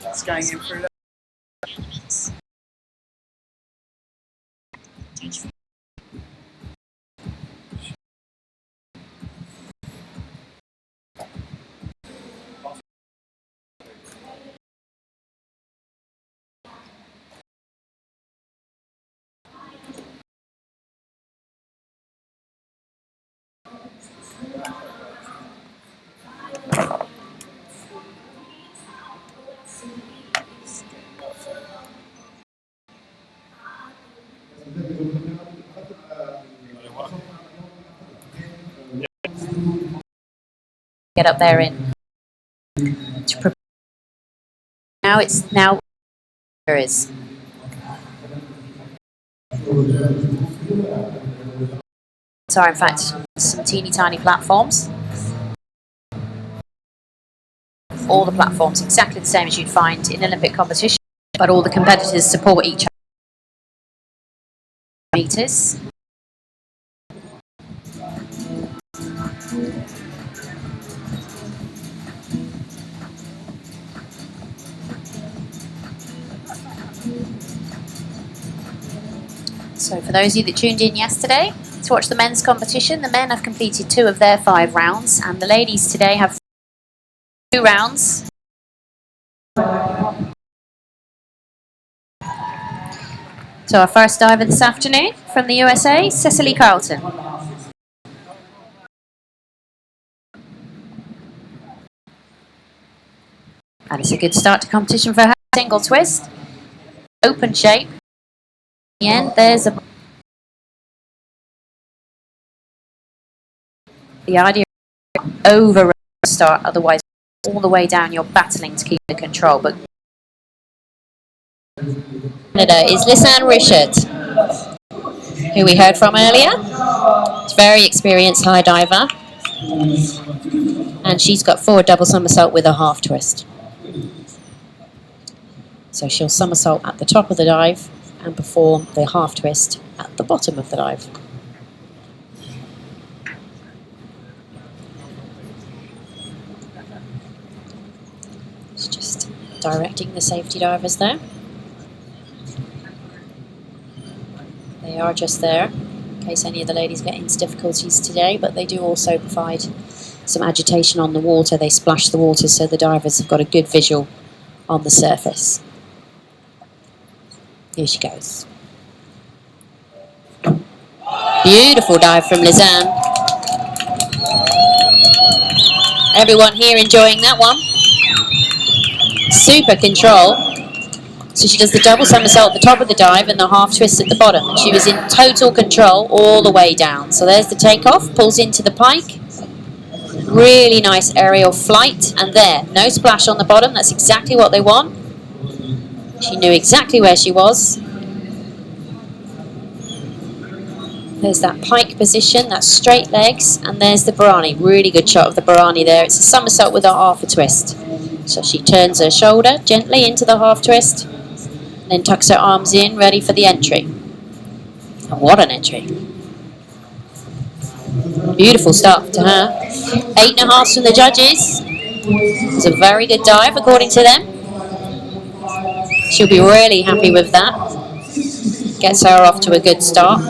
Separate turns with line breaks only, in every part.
It's going in through that.
Get up there in. Now it's now there is. So in fact some teeny tiny platforms. All the platforms exactly the same as you'd find in Olympic competition, but all the competitors support each other. Meters. So for those of you that tuned in yesterday to watch the men's competition, the men have completed 2 of their 5 rounds, and the ladies today have 2 rounds. So our first diver this afternoon from the USA, Cecily Carlton. And it's a good start to competition for her. Single twist, open shape. In the end, there's the idea over start, otherwise all the way down you're battling to keep the control. But Canada is Lisanne Richard, who we heard from earlier. She's a very experienced high diver, and she's got forward double somersault with a half twist. So she'll somersault at the top of the dive and perform the half twist at the bottom of the dive. It's just directing the safety divers there. They are just there in case any of the ladies get into difficulties today, but they do also provide some agitation on the water. They splash the water so the divers have got a good visual on the surface. Here she goes. Beautiful dive from Lisanne. Everyone here enjoying that one. Super control. So she does the double somersault at the top of the dive and the half twist at the bottom. And she was in total control all the way down. So there's the takeoff, pulls into the pike. Really nice aerial flight. And there, no splash on the bottom. That's exactly what they want. She knew exactly where she was. There's that pike position, that's straight legs, and there's the Barani. Really good shot of the Barani there. It's a somersault with a half a twist. So she turns her shoulder gently into the half twist, and then tucks her arms in, ready for the entry. And what an entry. Beautiful start to her. 8.5 from the judges. It was a very good dive according to them. She'll be really happy with that. Gets her off to a good start.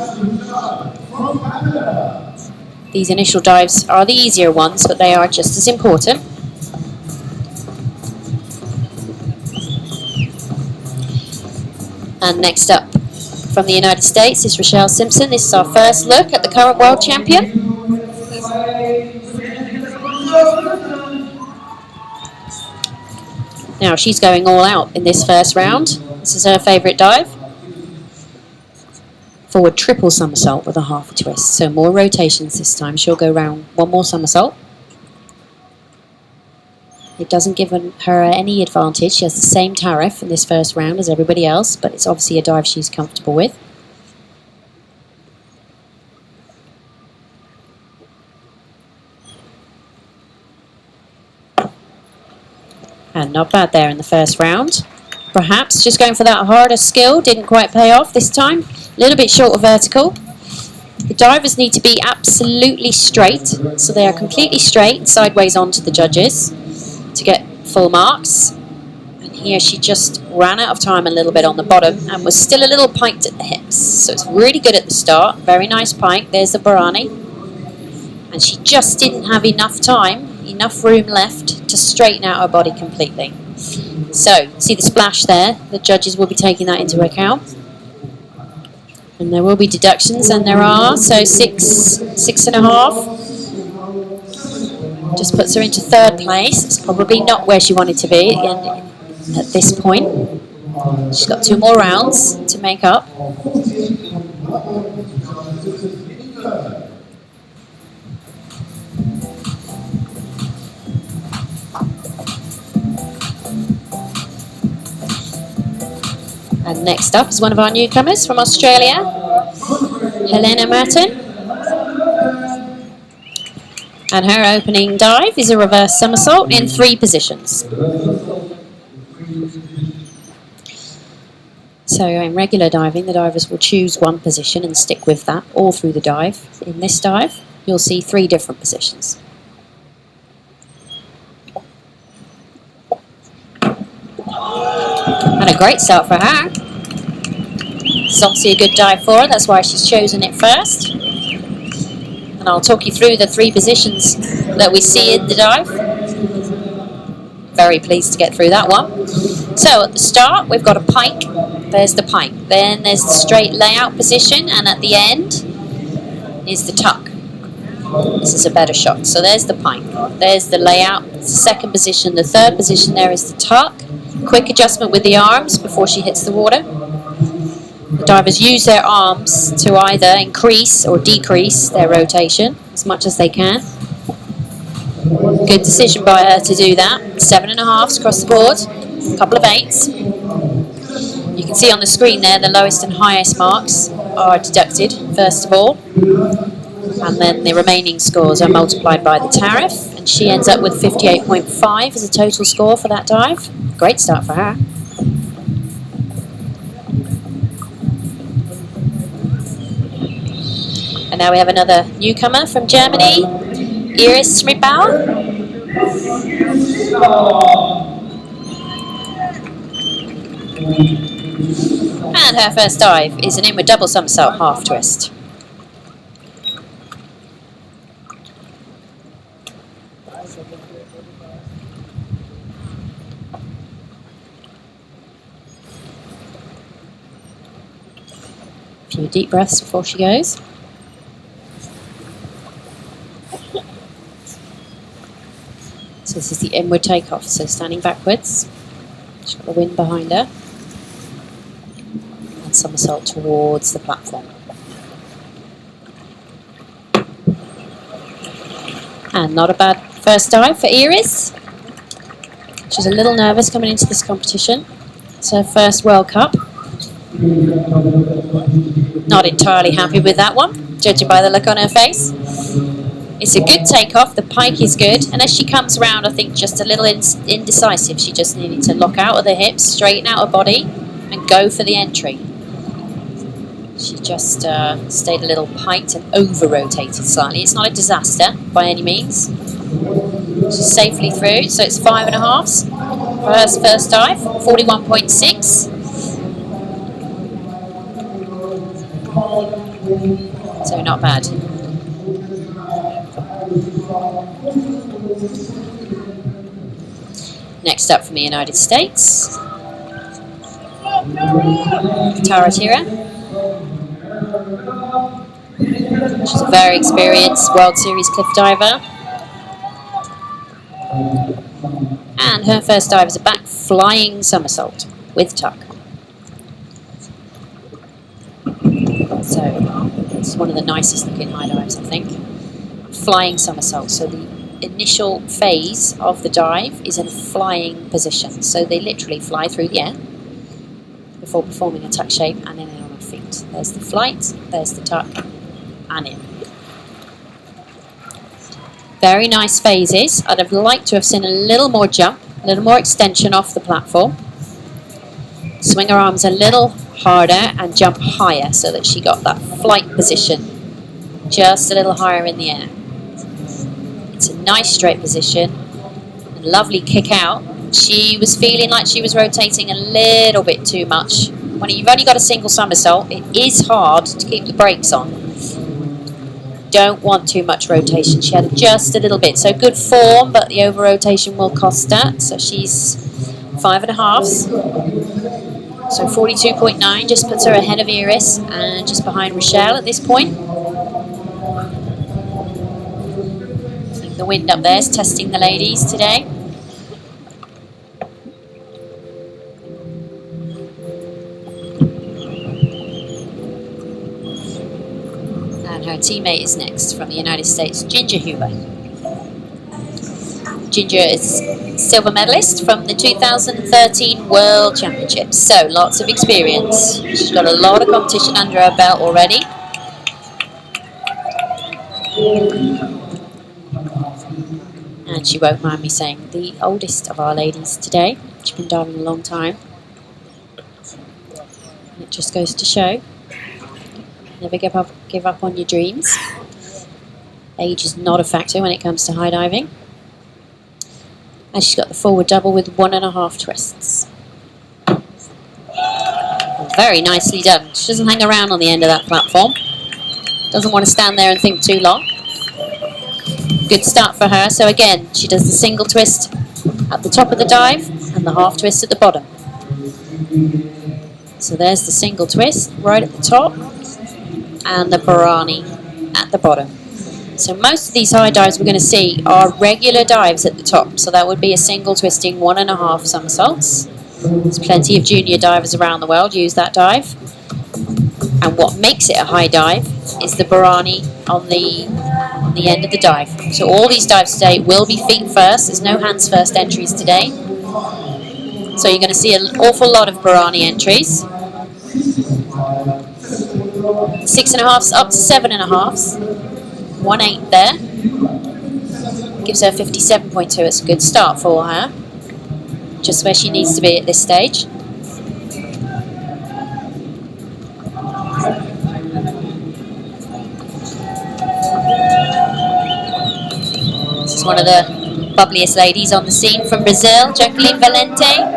These initial dives are the easier ones, but they are just as important. And next up from the United States is Rochelle Simpson. This is our first look at the current world champion. Now she's going all out in this first round. This is her favourite dive. Forward triple somersault with a half a twist. So more rotations this time. She'll go round one more somersault. It doesn't give her any advantage. She has the same tariff in this first round as everybody else, but it's obviously a dive she's comfortable with. And not bad there in the first round. Perhaps just going for that harder skill, didn't quite pay off this time. A little bit short of vertical. The divers need to be absolutely straight, so they are completely straight, sideways onto the judges to get full marks. And here she just ran out of time a little bit on the bottom and was still a little piked at the hips. So it's really good at the start, very nice pike. There's the Barani. And she just didn't have enough time, enough room left to straighten out her body completely. So, see the splash there? The judges will be taking that into account. And there will be deductions, and there are. So 6.5. Just puts her into third place. It's probably not where she wanted to be at this point. She's got 2 more rounds to make up. And next up is one of our newcomers from Australia, Helena Merton. And her opening dive is a reverse somersault in 3 positions. So in regular diving, the divers will choose one position and stick with that all through the dive. In this dive, you'll see 3 different positions. And a great start for her. It's obviously a good dive for her, that's why she's chosen it first. And I'll talk you through the 3 positions that we see in the dive. Very pleased to get through that one. So at the start, we've got a pike. There's the pike. Then there's the straight layout position, and at the end is the tuck. This is a better shot. So there's the pike. There's the layout. It's the second position. The third position there is the tuck. Quick adjustment with the arms before she hits the water. The divers use their arms to either increase or decrease their rotation as much as they can. Good decision by her to do that. 7.5s across the board, a couple of 8s. You can see on the screen there the lowest and highest marks are deducted first of all, and then the remaining scores are multiplied by the tariff, and she ends up with 58.5 as a total score for that dive. Great start for her. And now we have another newcomer from Germany, Iris Schmidbauer. And her first dive is an inward double somersault half twist. A few deep breaths before she goes. So this is the inward takeoff, so standing backwards. She's got the wind behind her. And somersault towards the platform. And not a bad first dive for Iris. She's a little nervous coming into this competition. It's her first World Cup. Not entirely happy with that one, judging by the look on her face. It's a good takeoff, the pike is good, and as she comes around, I think just a little indecisive. She just needed to lock out of the hips, straighten out her body, and go for the entry. She just stayed a little piked and over-rotated slightly. It's not a disaster by any means. She's safely through, so it's 5.5s for her first dive, 41.6. So not bad. Next up from the United States, Tara Tira. She's a very experienced World Series cliff diver. And her first dive is a back flying somersault with tuck. So it's one of the nicest looking high dives, I think. Flying somersault, so the initial phase of the dive is in a flying position. So they literally fly through the air before performing a tuck shape and then in on their feet. There's the flight, there's the tuck, and in. Very nice phases. I'd have liked to have seen a little more jump, a little more extension off the platform. Swing her arms a little harder and jump higher so that she got that flight position just a little higher in the air. It's a nice straight position, a lovely kick out. She was feeling like she was rotating a little bit too much. When you've only got a single somersault, it is hard to keep the brakes on. Don't want too much rotation. She had just a little bit. So good form, but the over rotation will cost her. So she's 5.5. So 42.9 just puts her ahead of Iris and just behind Rochelle at this point. I think the wind up there is testing the ladies today. And her teammate is next from the United States, Ginger Huber. Ginger is silver medalist from the 2013 World Championships, so lots of experience. She's got a lot of competition under her belt already. And she won't mind me saying, the oldest of our ladies today. She's been diving a long time. And it just goes to show, never give up on your dreams. Age is not a factor when it comes to high diving. And she's got the forward double with 1.5 twists. Very nicely done. She doesn't hang around on the end of that platform. Doesn't want to stand there and think too long. Good start for her. So again, she does the single twist at the top of the dive and the half twist at the bottom. So there's the single twist right at the top and the Bharani at the bottom. So most of these high dives we're going to see are regular dives at the top. So that would be a single twisting 1.5 somersaults. There's plenty of junior divers around the world use that dive. And what makes it a high dive is the Bharani on the end of the dive. So all these dives today will be feet first. There's no hands first entries today. So you're going to see an awful lot of Bharani entries. 6.5s up to 7.5s. 1.8 there. Gives her 57.2. It's a good start for her. Just where she needs to be at this stage. This is one of the bubbliest ladies on the scene from Brazil, Jacqueline Valente.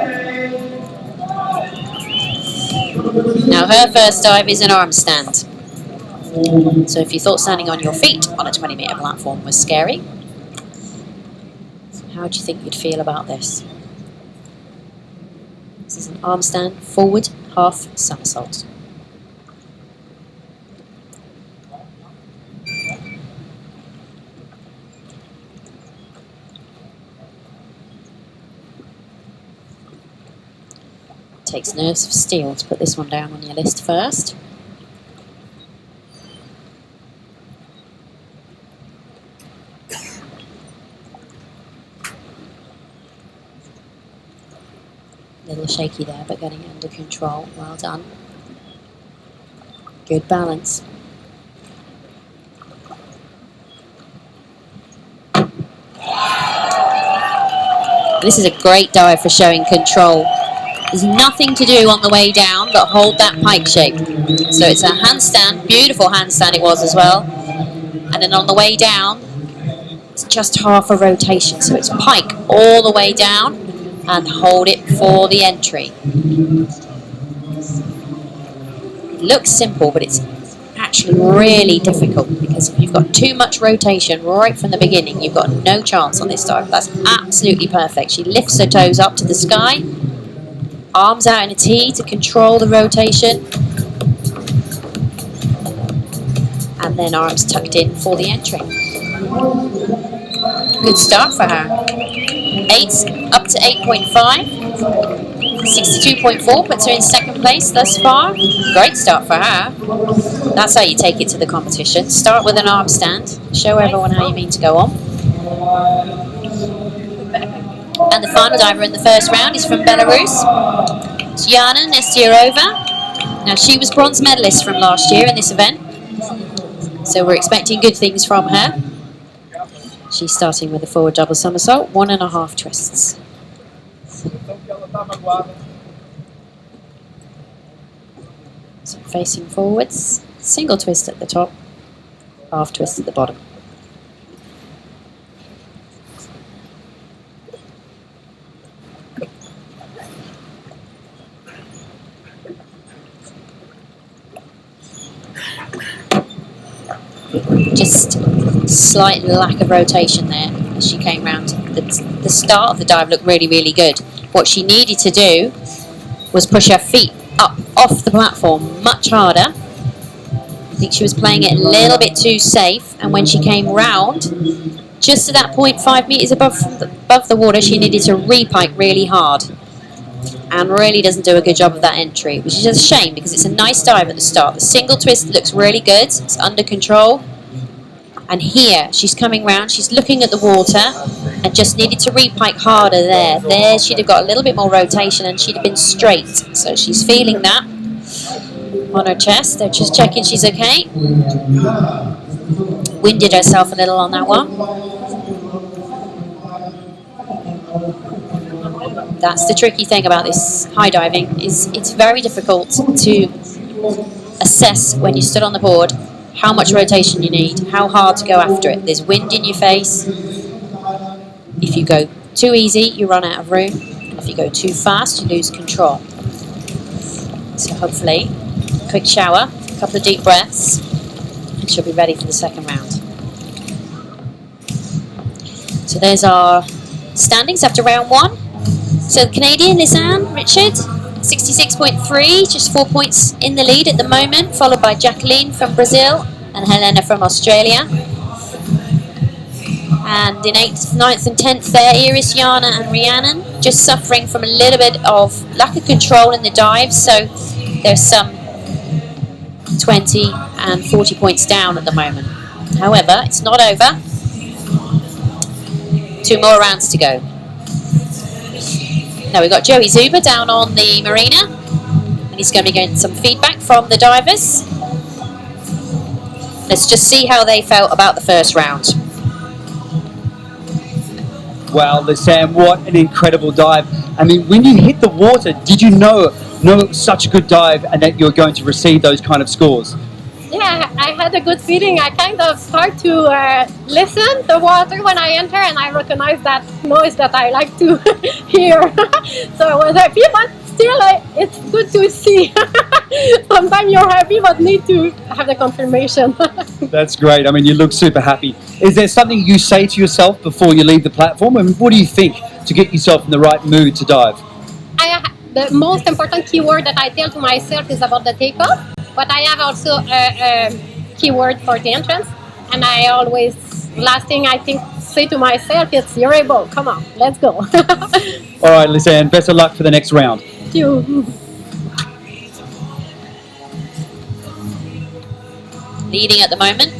Now her first dive is an arm stand. So if you thought standing on your feet on a 20-metre platform was scary, how do you think you'd feel about this? This is an arm stand, forward, half somersault. Takes nerves of steel to put this one down on your list first. A little shaky there, but getting it under control. Well done. Good balance. This is a great dive for showing control. There's nothing to do on the way down but hold that pike shape. So it's a handstand, beautiful handstand it was as well. And then on the way down, it's just half a rotation. So it's pike all the way down and hold it for the entry. It looks simple, but it's actually really difficult because if you've got too much rotation right from the beginning, you've got no chance on this dive. That's absolutely perfect. She lifts her toes up to the sky. Arms out in a T to control the rotation. And then arms tucked in for the entry. Good start for her. 8 up to 8.5. 62.4 puts her in second place thus far. Great start for her. That's how you take it to the competition. Start with an arm stand. Show everyone how you mean to go on. And the final diver in the first round is from Belarus, Yana Nesterova. Now, she was bronze medalist from last year in this event, so we're expecting good things from her. She's starting with a forward double somersault, 1.5 twists. So facing forwards, single twist at the top, half twist at the bottom. Just slight lack of rotation there as she came round. The start of the dive looked really, really good. What she needed to do was push her feet up off the platform much harder. I think she was playing it a little bit too safe, and when she came round, just to that point 5 meters above the water, she needed to repike really hard, and really doesn't do a good job of that entry, which is just a shame because it's a nice dive at the start. The single twist looks really good, it's under control, and here she's coming round, she's looking at the water and just needed to repike harder there. There she'd have got a little bit more rotation and she'd have been straight, so she's feeling that on her chest. They're just checking she's okay. Winded herself a little on that one. That's the tricky thing about this high diving, is it's very difficult to assess when you stood on the board how much rotation you need, how hard to go after it. There's wind in your face. If you go too easy, you run out of room. And if you go too fast, you lose control. So hopefully, quick shower, a couple of deep breaths, and she'll be ready for the second round. So there's our standings after round one. So the Canadian, Lisanne Richard, 66.3, just 4 points in the lead at the moment, followed by Jacqueline from Brazil and Helena from Australia. And in 8th, 9th and 10th there, Iris, Yana and Rhiannon, just suffering from a little bit of lack of control in the dives, so there's some 20 and 40 points down at the moment. However, it's not over. 2 more rounds to go. Now we've got Joey Zuber down on the marina, and he's going to be getting some feedback from the divers. Let's just see how they felt about the first round.
Wow, Lisanne, what an incredible dive. I mean, when you hit the water, did you know it was such a good dive and that you're going to receive those kind of scores?
Yeah, I had a good feeling. I kind of start to listen to the water when I enter, and I recognize that noise that I like to hear. So I was happy, but still it's good to see. Sometimes you're happy but need to have the confirmation.
That's great. I mean, you look super happy. Is there something you say to yourself before you leave the platform? I mean, what do you think to get yourself in the right mood to dive?
The most important keyword that I tell to myself is about the takeoff. But I have also a keyword for the entrance, and I always, last thing I think, say to myself, it's you're able, come on, let's go.
All right, Lisanne, best of luck for the next round.
Thank you.
Leading at the moment.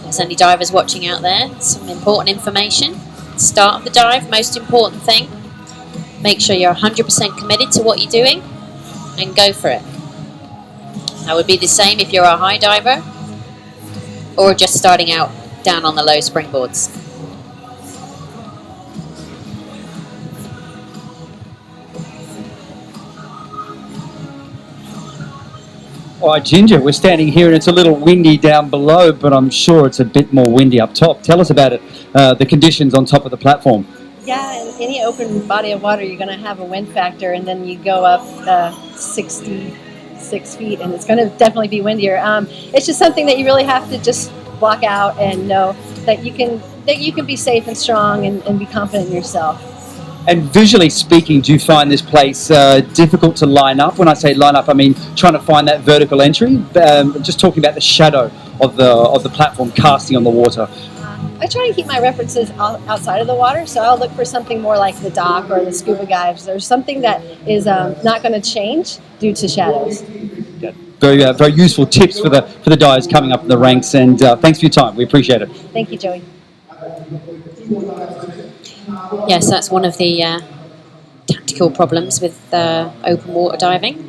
There's any divers watching out there. Some important information. Start of the dive, most important thing. Make sure you're 100% committed to what you're doing and go for it. That would be the same if you're a high diver or just starting out down on the low springboards.
All right, Ginger, we're standing here and it's a little windy down below, but I'm sure it's a bit more windy up top. Tell us about it, the conditions on top of the platform.
Yeah, in any open body of water, you're going to have a wind factor, and then you go up 66 feet, and it's going to definitely be windier. It's just something that you really have to just block out and know that you can be safe and strong and be confident in yourself.
And visually speaking, do you find this place difficult to line up? When I say line up, I mean trying to find that vertical entry. Just talking about the shadow of the platform casting on the water.
I try to keep my references outside of the water, so I'll look for something more like the dock or the scuba guides. There's something that is not going to change due to shadows.
Yeah. Very useful tips for the divers coming up in the ranks, and thanks for your time. We appreciate it.
Thank you, Joey.
Yes, that's one of the tactical problems with open water diving.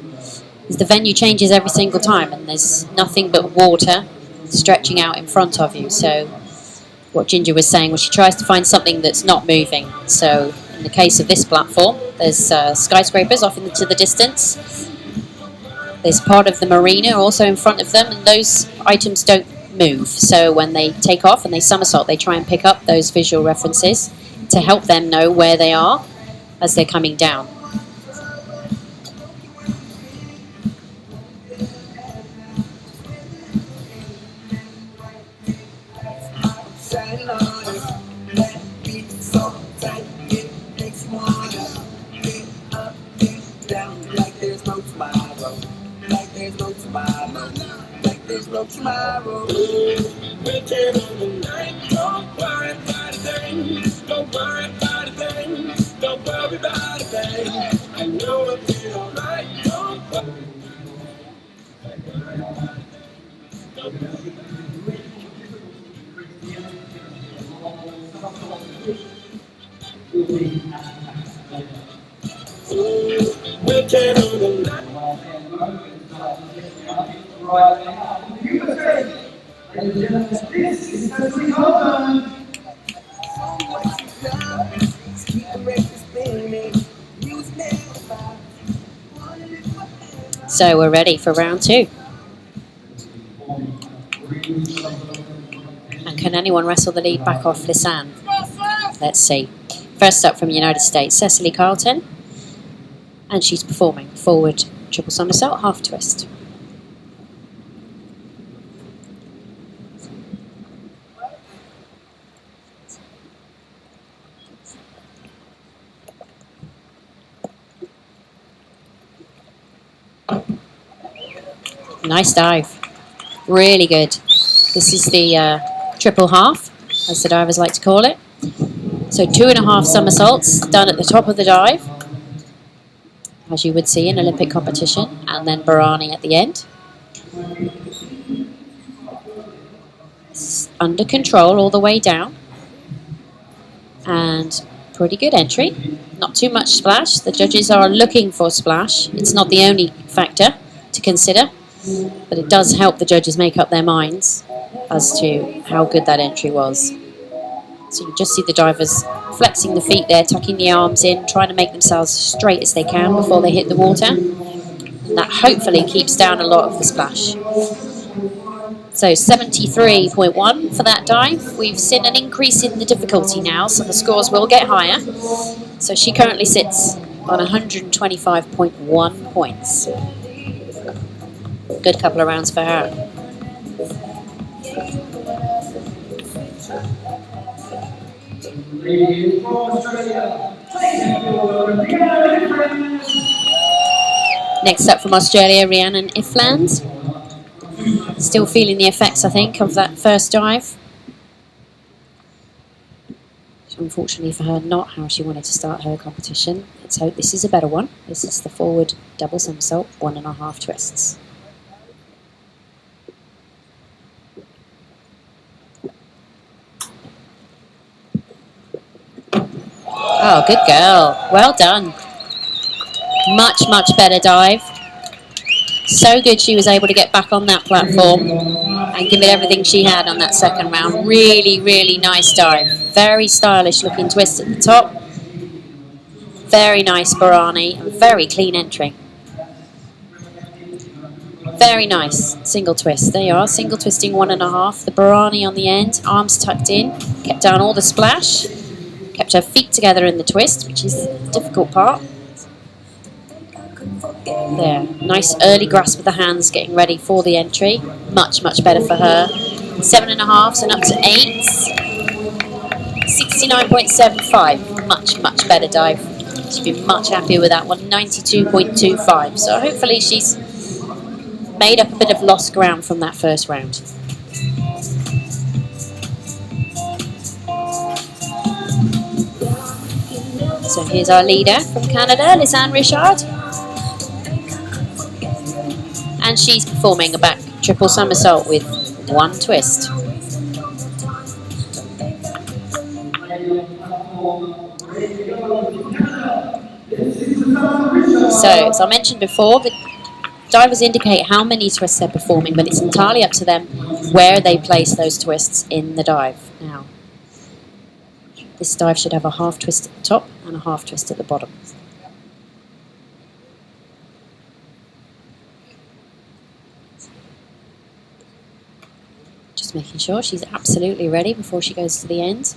Is the venue changes every single time, and there's nothing but water stretching out in front of you. So what Ginger was saying was she tries to find something that's not moving. So in the case of this platform, there's skyscrapers off into the distance. There's part of the marina also in front of them, and those items don't move. So when they take off and they somersault, they try and pick up those visual references to help them know where they are as they're coming down. So we're ready for round 2. And can anyone wrestle the lead back off Lisanne? Let's see. First up from the United States, Cecily Carlton. And she's performing forward triple somersault, half twist. Nice dive. Really good. This is the triple half, as the divers like to call it. So 2.5 somersaults done at the top of the dive, as you would see in Olympic competition, and then Barani at the end. It's under control all the way down. And pretty good entry. Not too much splash. The judges are looking for splash. It's not the only factor to consider, but it does help the judges make up their minds as to how good that entry was. So you just see the divers flexing the feet there, tucking the arms in, trying to make themselves straight as they can before they hit the water. And that hopefully keeps down a lot of the splash. So 73.1 for that dive. We've seen an increase in the difficulty now, so the scores will get higher. So she currently sits on 125.1 points. Good couple of rounds for her. Next up from Australia, Rhiannon Ifland. Still feeling the effects, I think, of that first dive. Unfortunately for her, not how she wanted to start her competition. Let's hope this is a better one. This is the forward double somersault, 1.5 twists. Oh, good girl. Well done. Much, much better dive. So good she was able to get back on that platform and give it everything she had on that second round. Really, really nice dive. Very stylish looking twist at the top. Very nice Barani. And very clean entry. Very nice. Single twist. There you are. Single twisting 1.5. The Barani on the end. Arms tucked in. Kept down all the splash. Kept her feet together in the twist, which is the difficult part. There, nice early grasp of the hands, getting ready for the entry. Much, much better for her. 7.5s and up to 8s. 69.75. Much, much better dive. She'd be much happier with that one. 92.25. So hopefully she's made up a bit of lost ground from that first round. So here's our leader from Canada, Lisanne Richard. And she's performing a back triple somersault with 1 twist. So, as I mentioned before, the divers indicate how many twists they're performing, but it's entirely up to them where they place those twists in the dive. Now, this dive should have a half twist at the top and a half twist at the bottom. Just making sure she's absolutely ready before she goes to the end.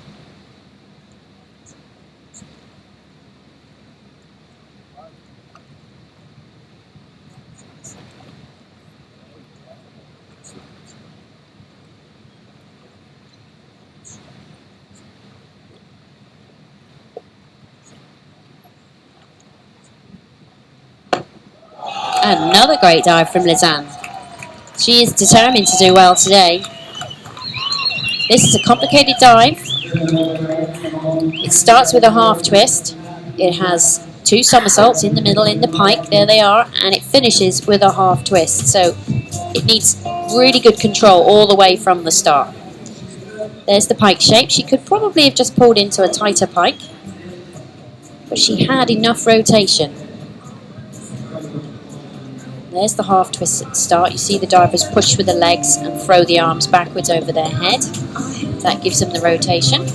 Another great dive from Lisanne. She is determined to do well today. This is a complicated dive. It starts with a half twist. It has 2 somersaults in the middle in the pike. There they are. And it finishes with a half twist. So it needs really good control all the way from the start. There's the pike shape. She could probably have just pulled into a tighter pike, but she had enough rotation. There's the half twist at the start. You see the divers push with the legs and throw the arms backwards over their head. That gives them the rotation.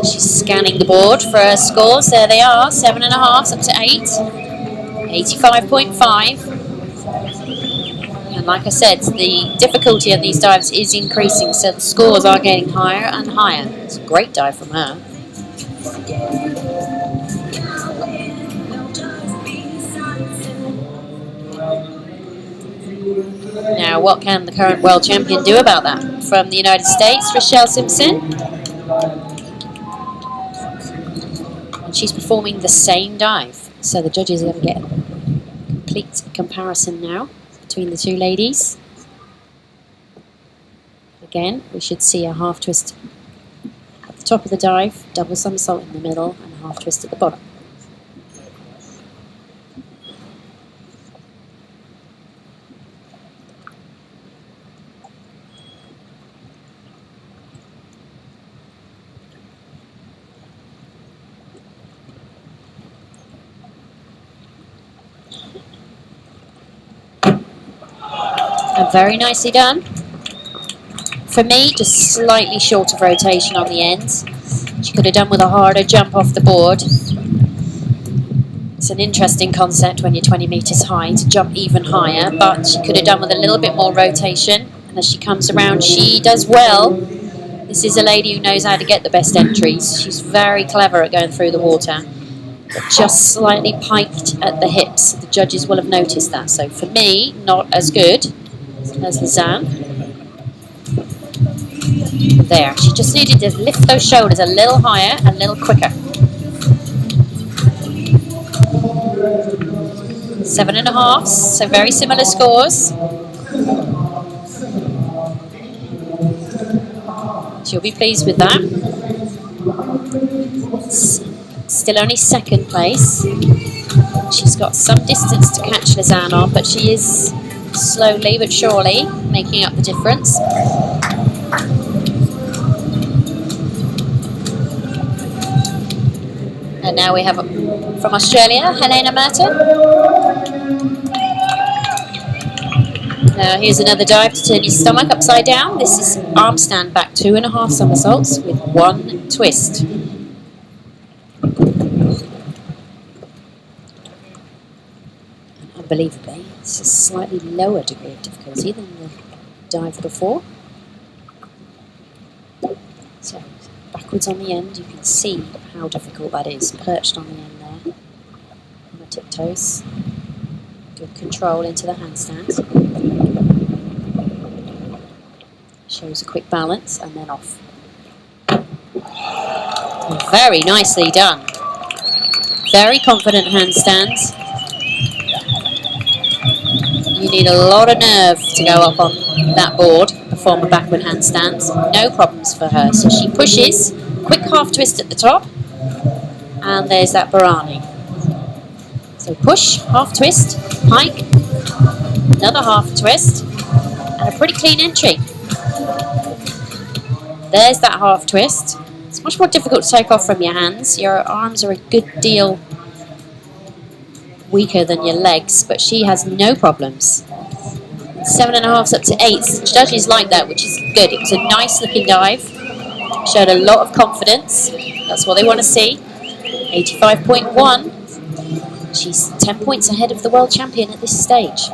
She's scanning the board for her scores. There they are, 7.5 up to 8. 85.5. And like I said, the difficulty of these dives is increasing, so the scores are getting higher and higher. It's a great dive from her. Now, what can the current world champion do about that? From the United States, Rochelle Simpson. And she's performing the same dive. So the judges are going to get a complete comparison now between the two ladies. Again, we should see a half twist at the top of the dive, double somersault in the middle, and a half twist at the bottom. And very nicely done. For me, just slightly short of rotation on the ends. She could have done with a harder jump off the board. It's an interesting concept when you're 20 metres high to jump even higher, but she could have done with a little bit more rotation. And as she comes around, she does well. This is a lady who knows how to get the best entries. She's very clever at going through the water, but just slightly piked at the hips. The judges will have noticed that. So for me, not as good as Lisanne. There, she just needed to lift those shoulders a little higher, a little quicker. 7.5, so very similar scores. She'll be pleased with that. Still only second place. She's got some distance to catch Lisanne on, but she is slowly but surely making up the difference. And now we have from Australia, Helena Merton. Now here's another dive to turn your stomach upside down. This is arm stand back 2.5 somersaults with 1 twist. Unbelievably, it's a slightly lower degree of difficulty than the dive before. So backwards on the end, you can see how difficult that is, perched on the end there, on the tiptoes. Good control into the handstand. Shows a quick balance and then off. Very nicely done. Very confident handstands. You need a lot of nerve to go up on that board, perform a backward handstands. No problems for her. So she pushes, quick half twist at the top, and there's that Barani. So push, half twist, pike, another half twist, and a pretty clean entry. There's that half twist. It's much more difficult to take off from your hands. Your arms are a good deal weaker than your legs, but she has no problems. 7.5's up to 8. Judges like that, which is good. It was a nice looking dive. Showed a lot of confidence. That's what they want to see. 85.1. She's 10 points ahead of the world champion at this stage.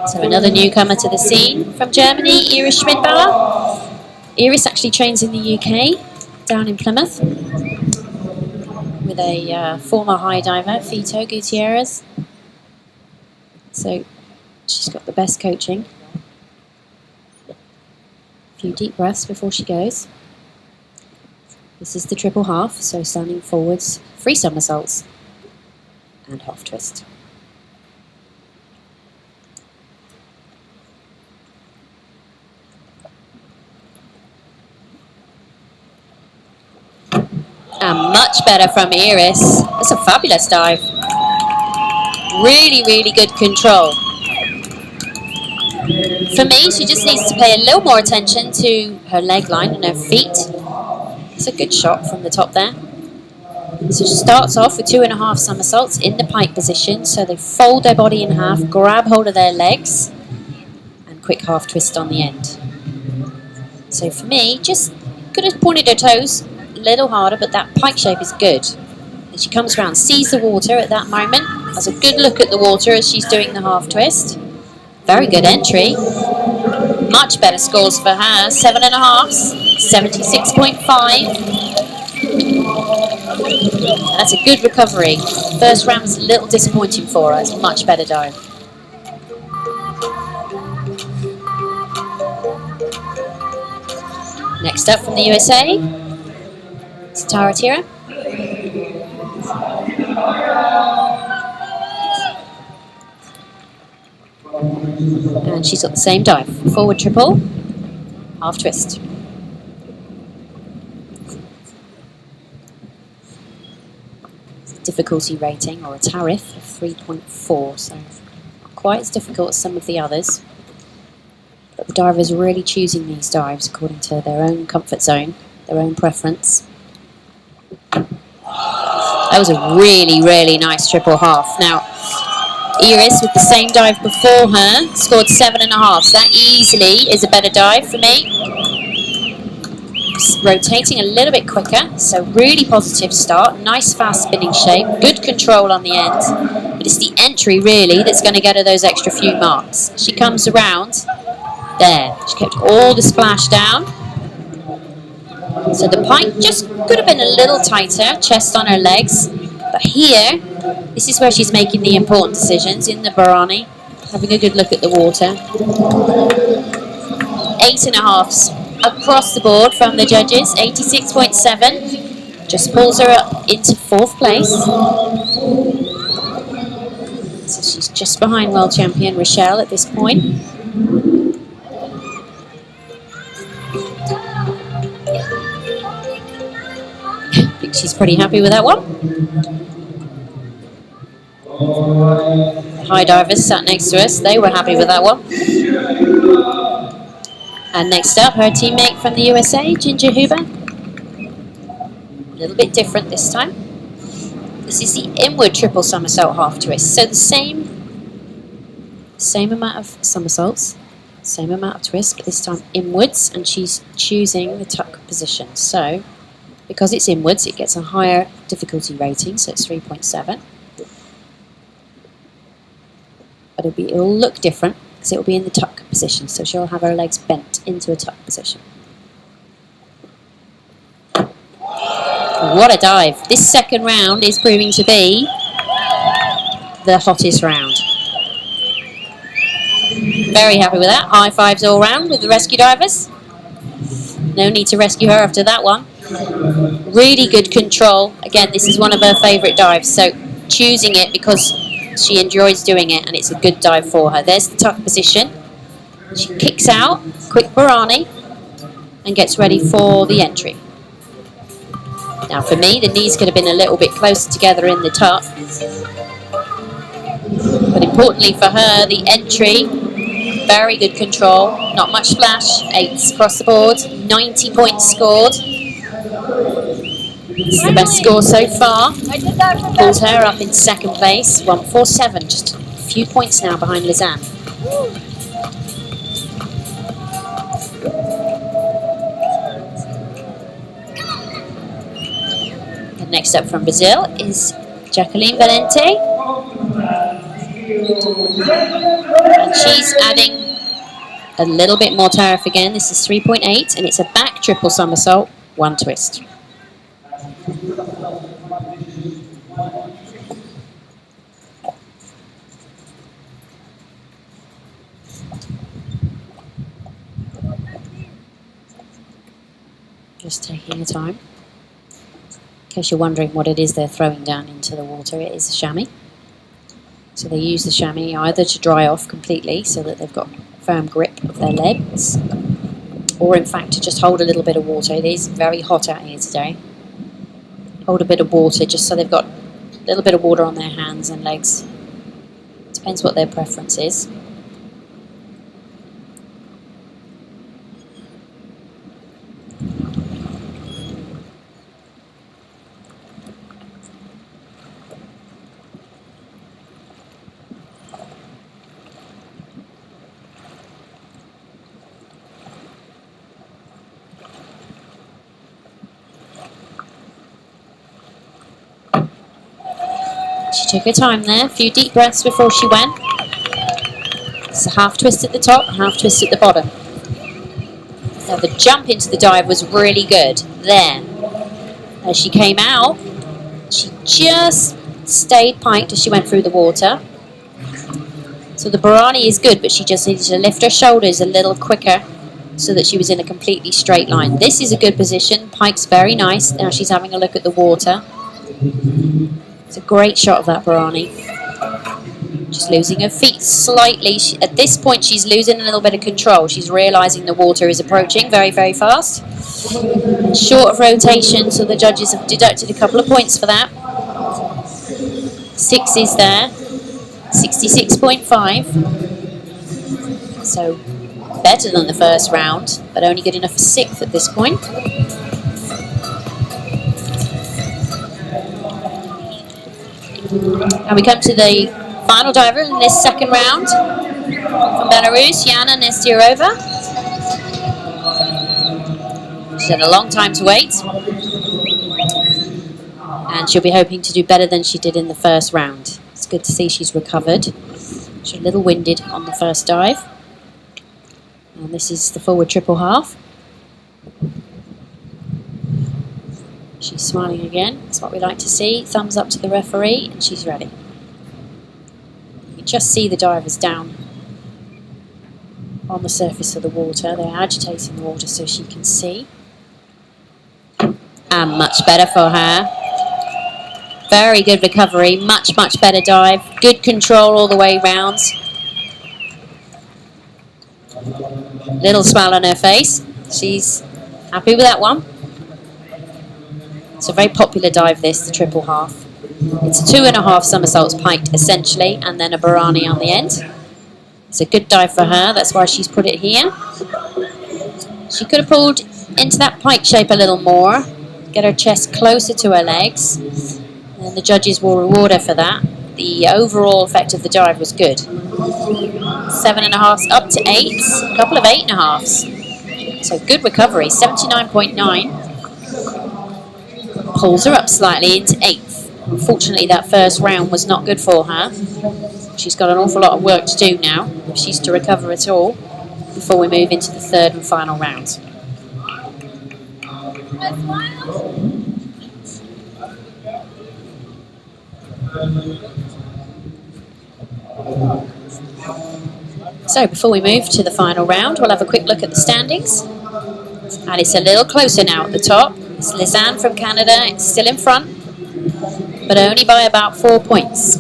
So another newcomer to the scene from Germany, Iris Schmidbauer. Iris actually trains in the UK, down in Plymouth, with a former high diver, Fito Gutierrez. So she's got the best coaching. A few deep breaths before she goes. This is the triple half, so standing forwards, 3 somersaults and half twist. And much better from Iris. That's a fabulous dive. Really, really good control. For me, she just needs to pay a little more attention to her leg line and her feet. It's a good shot from the top there. So she starts off with 2.5 somersaults in the pike position. So they fold their body in half, grab hold of their legs, and quick half twist on the end. So for me, just could have pointed her toes a little harder, but that pike shape is good. And she comes around, sees the water at that moment, has a good look at the water as she's doing the half twist. Very good entry. Much better scores for her. 7.5s, 76.5. That's a good recovery. First round was a little disappointing for her. It's a much better dive. Next up from the USA, it's Tara Tira. And she's got the same dive. Forward triple, half twist. Difficulty rating, or a tariff, of 3.4, so not quite as difficult as some of the others. But the divers are really choosing these dives according to their own comfort zone, their own preference. That was a really, really nice triple half. Now, Iris, with the same dive before her, scored 7.5. So that easily is a better dive for me. Rotating a little bit quicker, so really positive start. Nice fast spinning shape, good control on the end. But it's the entry really that's going to get her those extra few marks. She comes around, there. She kept all the splash down. So the pike just could have been a little tighter, chest on her legs. But here, this is where she's making the important decisions in the Barani, having a good look at the water. 8.5s across the board from the judges, 86.7. Just pulls her up into 4th place. So she's just behind world champion Rochelle at this point. I think she's pretty happy with that one. High divers sat next to us, they were happy with that one. And next up, her teammate from the USA, Ginger Huber. A little bit different this time. This is the inward triple somersault half twist. So the same amount of somersaults, same amount of twists, but this time inwards, and she's choosing the tuck position. So because it's inwards, it gets a higher difficulty rating, so it's 3.7. But it'll look different because it'll be in the tuck position, so she'll have her legs bent into a tuck position. What a dive. This second round is proving to be the hottest round. Very happy with that. High fives all round with the rescue divers. No need to rescue her after that one. Really good control. Again, this is one of her favourite dives, so choosing it because she enjoys doing it and it's a good dive for her. There's the tuck position. She kicks out, quick Barani, and gets ready for the entry. Now for me, the knees could have been a little bit closer together in the top. But importantly for her, the entry, very good control, not much splash, 8s across the board, 90 points scored. It's the best score so far.
I did that for
Pulls her up in second place, 147, just a few points now behind Lizanne. And next up from Brazil is Jacqueline Valente. And she's adding a little bit more tariff again. This is 3.8, and it's a back triple somersault, 1 twist. Just taking the time. In case you're wondering what it is they're throwing down into the water, it is a chamois. So they use the chamois either to dry off completely so that they've got firm grip of their legs, or in fact to just hold a little bit of water. It is very hot out here today. Hold a bit of water just so they've got a little bit of water on their hands and legs. Depends what their preference is. She took her time there, a few deep breaths before she went. It's a half twist at the top, half twist at the bottom. Now the jump into the dive was really good. There. As she came out, she just stayed piked as she went through the water. So the Barani is good, but she just needed to lift her shoulders a little quicker so that she was in a completely straight line. This is a good position. Pike's very nice. Now she's having a look at the water. It's a great shot of that Barani. Just losing her feet slightly. At this point, she's losing a little bit of control. She's realising the water is approaching very, very fast. Short of rotation, so the judges have deducted a couple of points for that. 6 is there. 66.5. So better than the first round, but only good enough for 6th at this point. And we come to the final diver in this second round from Belarus, Yana Nesterova. She's had a long time to wait, and she'll be hoping to do better than she did in the first round. It's good to see she's recovered. She's a little winded on the first dive. And this is the forward triple half. She's smiling again. That's what we like to see. Thumbs up to the referee, and she's ready. You can just see the divers down on the surface of the water. They're agitating the water so she can see. And much better for her. Very good recovery. Much, much better dive. Good control all the way round. Little smile on her face. She's happy with that one. It's a very popular dive, this, the triple half. It's a 2.5 somersaults piked, essentially, and then a Barani on the end. It's a good dive for her, that's why she's put it here. She could have pulled into that pike shape a little more, get her chest closer to her legs, and the judges will reward her for that. The overall effect of the dive was good. 7.5s up to 8s, a couple of 8.5s. So good recovery, 79.9. Pulls her up slightly into 8th. Unfortunately, that first round was not good for her. She's got an awful lot of work to do now, if she's to recover at all, before we move into the third and final round. So before we move to the final round, we'll have a quick look at the standings. And it's a little closer now at the top. It's Lizanne from Canada. It's still in front, but only by about 4 points.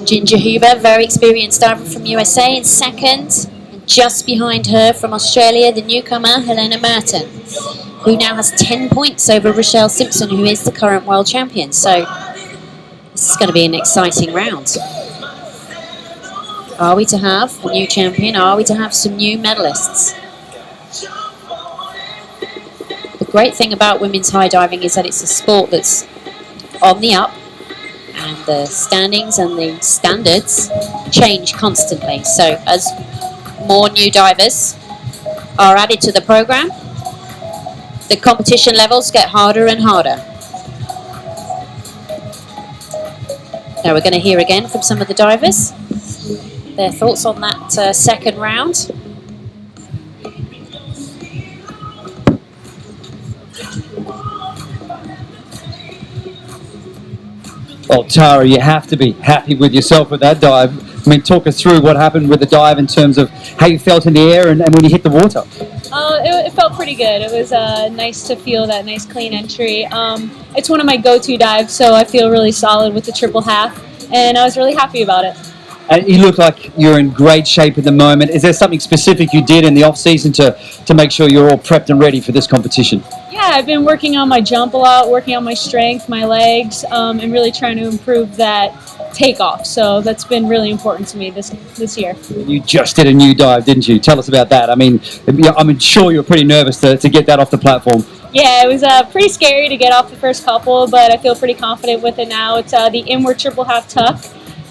Ginger Huber, very experienced diver from USA, in second. And just behind her from Australia, the newcomer, Helena Merton. who now has 10 points over Rochelle Simpson, who is the current world champion. So this is going to be an exciting round. Are we to have a new champion? Are we to have some new medalists? The great thing about women's high diving is that it's a sport that's on the up, and the standings and the standards change constantly. So as more new divers are added to the program, the competition levels get harder and harder. Now we're going to hear again from some of the divers their thoughts on that second round.
Well, Tara, you have to be happy with yourself with that dive. I mean, talk us through what happened with the dive in terms of how you felt in the air and when you hit the water.
It felt pretty good. It was nice to feel that nice clean entry. It's one of my go-to dives, so I feel really solid with the triple half, and I was really happy about it.
And you look like you're in great shape at the moment. Is there something specific you did in the off-season to make sure you're all prepped and ready for this competition?
Yeah, I've been working on my jump a lot, working on my strength, my legs, and really trying to improve that takeoff. So that's been really important to me this year.
You just did a new dive, didn't you? Tell us about that. I mean, I'm sure you're pretty nervous to get that off the platform.
Yeah, it was pretty scary to get off the first couple, but I feel pretty confident with it now. It's the inward triple half tuck.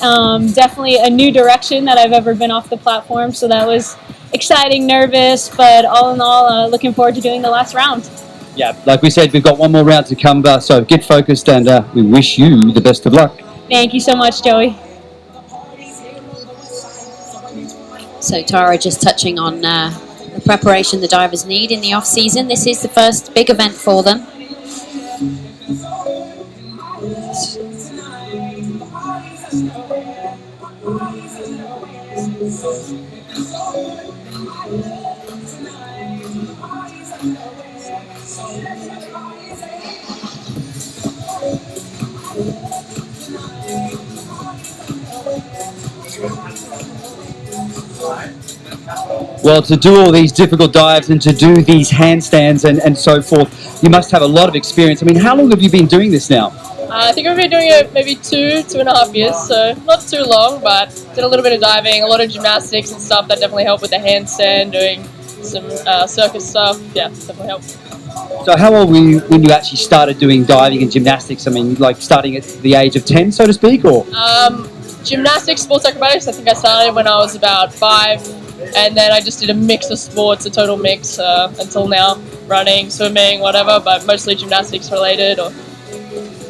Definitely a new direction that I've ever been off the platform, so that was exciting, nervous, but all in all, looking forward to doing the last round.
Yeah, like we said, we've got one more round to come, so get focused, and we wish you the best of luck.
Thank you so much, Joey.
So Tara just touching on the preparation the divers need in the off-season. This is the first big event for them.
Well, to do all these difficult dives and to do these handstands and so forth, you must have a lot of experience. I mean, how long have you been doing this now?
I think I've been doing it maybe 2.5 years, so not too long, but did a little bit of diving, a lot of gymnastics and stuff that definitely helped with the handstand, doing some circus stuff. Yeah, definitely helped.
So how old were you when you actually started doing diving and gymnastics? I mean, like starting at the age of 10, so to speak, or?
Gymnastics, sports acrobatics, I think I started when I was about 5, and then I just did a mix of sports, a total mix, until now, running, swimming, whatever, but mostly gymnastics related.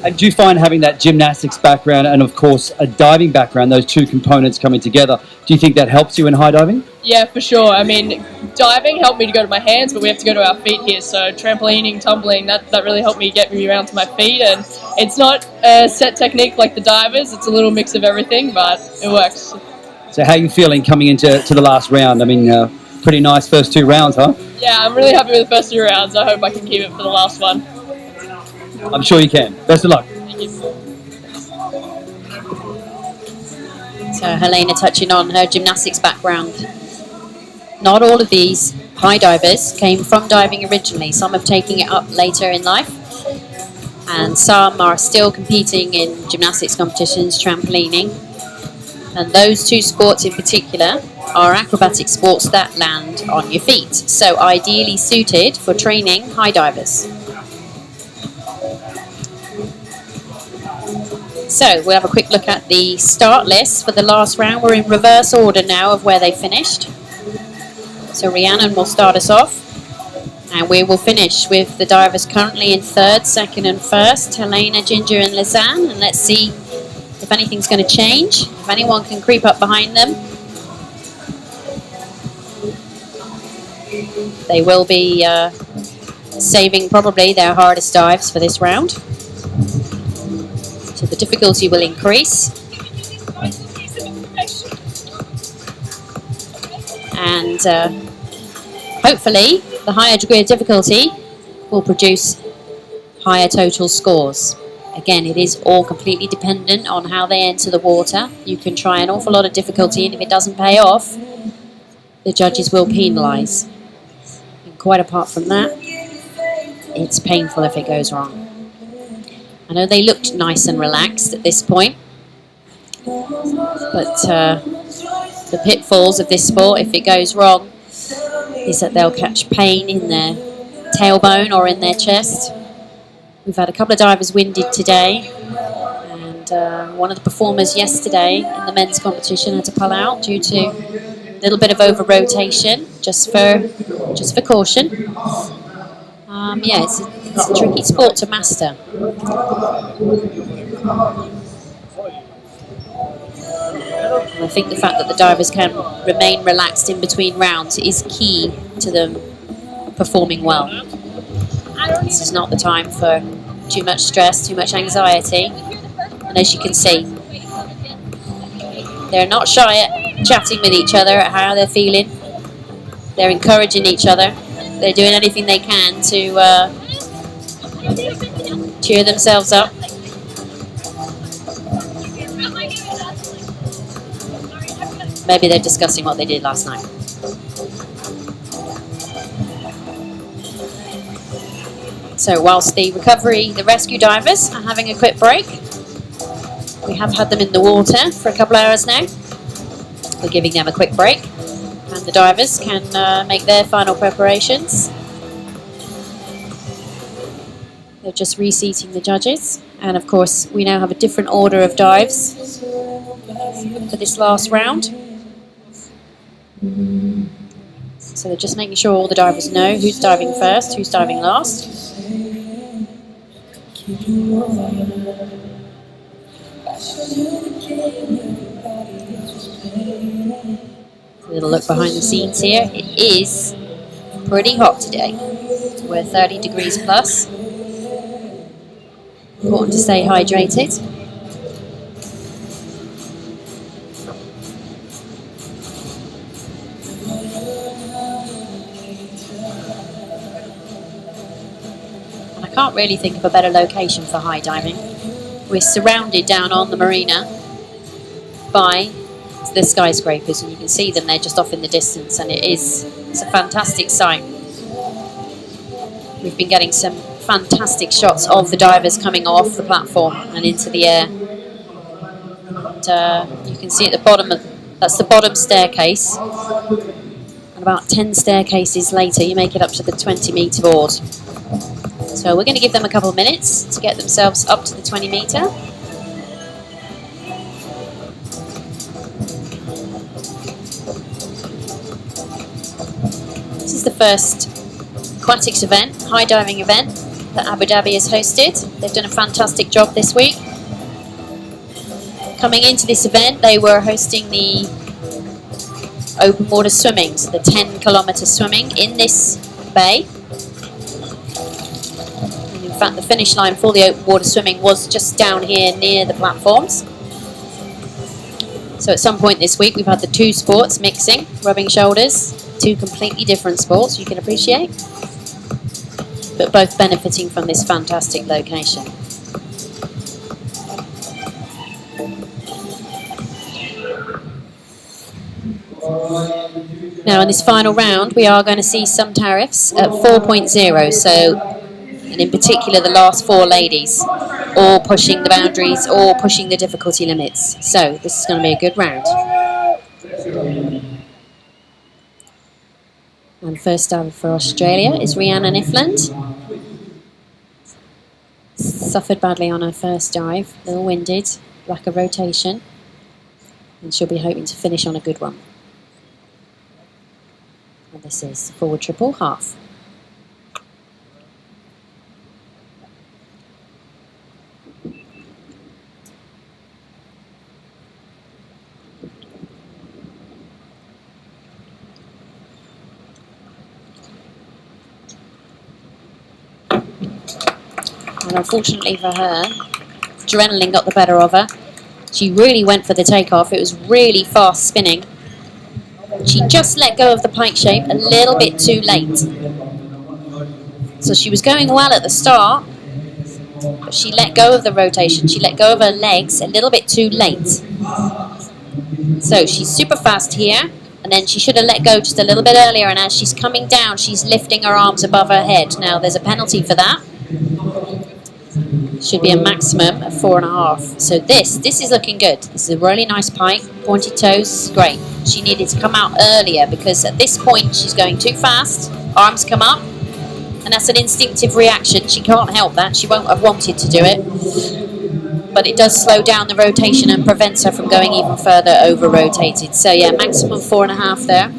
And do you find having that gymnastics background and, of course, a diving background, those two components coming together, do you think that helps you in high diving?
Yeah, for sure. I mean, diving helped me to go to my hands, but we have to go to our feet here. So trampolining, tumbling, that really helped me get me around to my feet. And it's not a set technique like the divers. It's a little mix of everything, but it works.
So how are you feeling coming into the last round? I mean, pretty nice first 2 rounds, huh?
Yeah, I'm really happy with the first 2 rounds. I hope I can keep it for the last one.
I'm sure you can. Best of luck.
Thank you.
So Helena touching on her gymnastics background. Not all of these high divers came from diving originally. Some have taken it up later in life, and some are still competing in gymnastics competitions, trampolining. And those 2 sports in particular are acrobatic sports that land on your feet, so ideally suited for training high divers. So we'll have a quick look at the start list for the last round. We're in reverse order now of where they finished. So Rhiannon will start us off, and we will finish with the divers currently in 3rd, 2nd and 1st, Helena, Ginger and Lisanne. And let's see if anything's going to change, if anyone can creep up behind them. They will be saving probably their hardest dives for this round. So the difficulty will increase. And hopefully the higher degree of difficulty will produce higher total scores. Again, it is all completely dependent on how they enter the water. You can try an awful lot of difficulty, and if it doesn't pay off, the judges will penalise. And quite apart from that, it's painful if it goes wrong. I know they looked nice and relaxed at this point, but the pitfalls of this sport, if it goes wrong, is that they'll catch pain in their tailbone or in their chest. We've had a couple of divers winded today, and one of the performers yesterday in the men's competition had to pull out due to a little bit of over rotation, just for caution. Yeah, it's a tricky sport to master. And I think the fact that the divers can remain relaxed in between rounds is key to them performing well. This is not the time for too much stress, too much anxiety. And as you can see, they're not shy at chatting with each other at how they're feeling. They're encouraging each other. They're doing anything they can to cheer themselves up. Maybe they're discussing what they did last night. So whilst the rescue divers are having a quick break, we have had them in the water for a couple of hours now. We're giving them a quick break, and the divers can make their final preparations. They're just reseating the judges, and of course we now have a different order of dives for this last round. So they're just making sure all the divers know who's diving first, who's diving last. A little look behind the scenes here. It is pretty hot today. We're 30 degrees plus. Important to stay hydrated. And I can't really think of a better location for high diving. We're surrounded down on the marina by the skyscrapers, and you can see them, they're just off in the distance, and it's a fantastic sight. We've been getting some fantastic shots of the divers coming off the platform and into the air. And, you can see at the bottom, that's the bottom staircase, and about 10 staircases later you make it up to the 20-metre board. So we're going to give them a couple of minutes to get themselves up to the 20-metre. This is the first aquatics event, high diving event that Abu Dhabi has hosted. They've done a fantastic job this week. Coming into this event, they were hosting the open water swimming, so the 10-kilometre swimming in this bay. And in fact, the finish line for the open water swimming was just down here near the platforms. So at some point this week, we've had the two sports mixing, rubbing shoulders, two completely different sports you can appreciate, but both benefiting from this fantastic location. Now in this final round we are going to see some tariffs at 4.0, so, and in particular the last four ladies, all pushing the boundaries, all pushing the difficulty limits. So this is going to be a good round. And first diver for Australia is Rhiannon Ifland. Suffered badly on her first dive, a little winded, lack of rotation, and she'll be hoping to finish on a good one. And this is forward triple half. And unfortunately for her, adrenaline got the better of her. She really went for the takeoff. It was really fast spinning. She just let go of the pike shape a little bit too late. So she was going well at the start, but she let go of the rotation. She let go of her legs a little bit too late. So she's super fast here. And then she should have let go just a little bit earlier, and as she's coming down, she's lifting her arms above her head. Now, there's a penalty for that. Should be a maximum of 4.5. So this is looking good. This is a really nice pike. Pointed toes, great. She needed to come out earlier because at this point she's going too fast. Arms come up, and that's an instinctive reaction. She can't help that. She won't have wanted to do it, but it does slow down the rotation and prevents her from going even further over rotated. So yeah, maximum 4.5 there.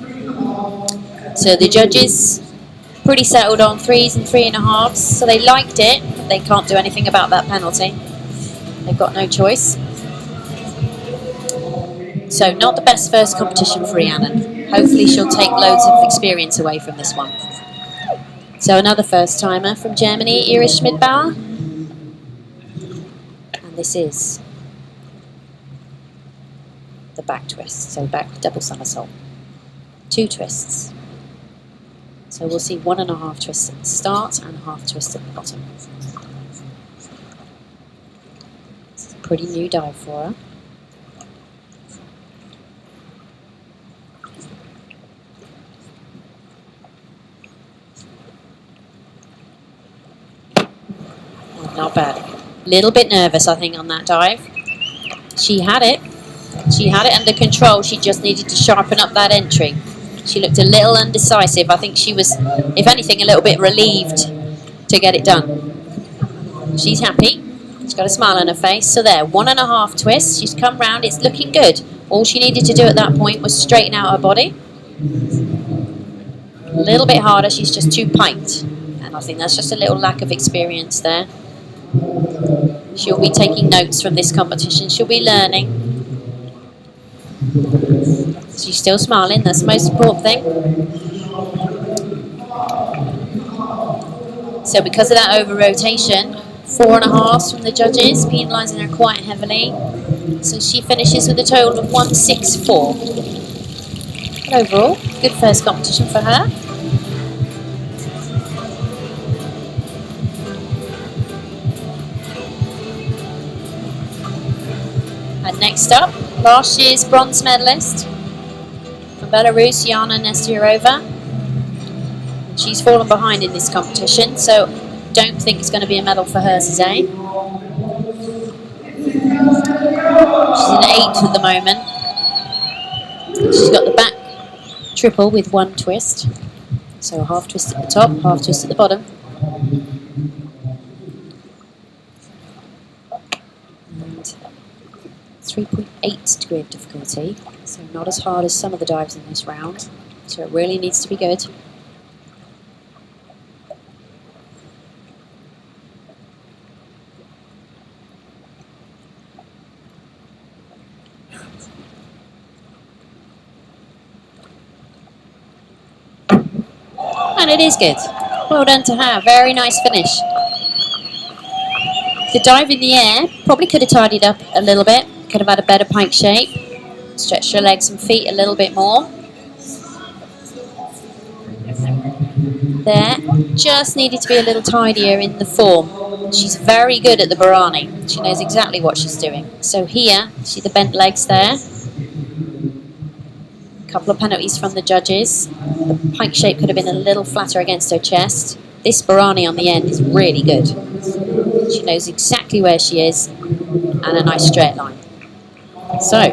So the judges pretty settled on 3s and 3.5s, so they liked it, but they can't do anything about that penalty. They've got no choice. So not the best first competition for Rhiannon. Hopefully she'll take loads of experience away from this one. So another first timer from Germany, Iris Schmidbauer. And this is the back twist, so back double somersault. 2 twists. So we'll see 1.5 twists at the start and a half twist at the bottom. It's a pretty new dive for her. Not bad. Little bit nervous, I think, on that dive. She had it. She had it under control. She just needed to sharpen up that entry. She looked a little undecisive. I think she was, if anything, a little bit relieved to get it done. She's happy. She's got a smile on her face. So there, 1.5 twists. She's come round. It's looking good. All she needed to do at that point was straighten out her body. A little bit harder. She's just too piked. And I think that's just a little lack of experience there. She'll be taking notes from this competition. She'll be learning. She's still smiling. That's the most important thing. So because of that over rotation, 4.5s from the judges, penalising her quite heavily. So she finishes with a total of 164. But overall, good first competition for her. And next up, last year's bronze medalist from Belarus, Yana Nesterova. She's fallen behind in this competition, so don't think it's going to be a medal for her today. She's in 8th at the moment. She's got the back triple with 1 twist. So half twist at the top, half twist at the bottom. And 3.8 degree of difficulty, so not as hard as some of the dives in this round, so it really needs to be good. And it is good. Well done to her, very nice finish. The dive in the air probably could have tidied up a little bit. Could have had a better pike shape. Stretch her legs and feet a little bit more. There. Just needed to be a little tidier in the form. She's very good at the Barani. She knows exactly what she's doing. So here, see the bent legs there. A couple of penalties from the judges. The pike shape could have been a little flatter against her chest. This Barani on the end is really good. She knows exactly where she is and a nice straight line. So,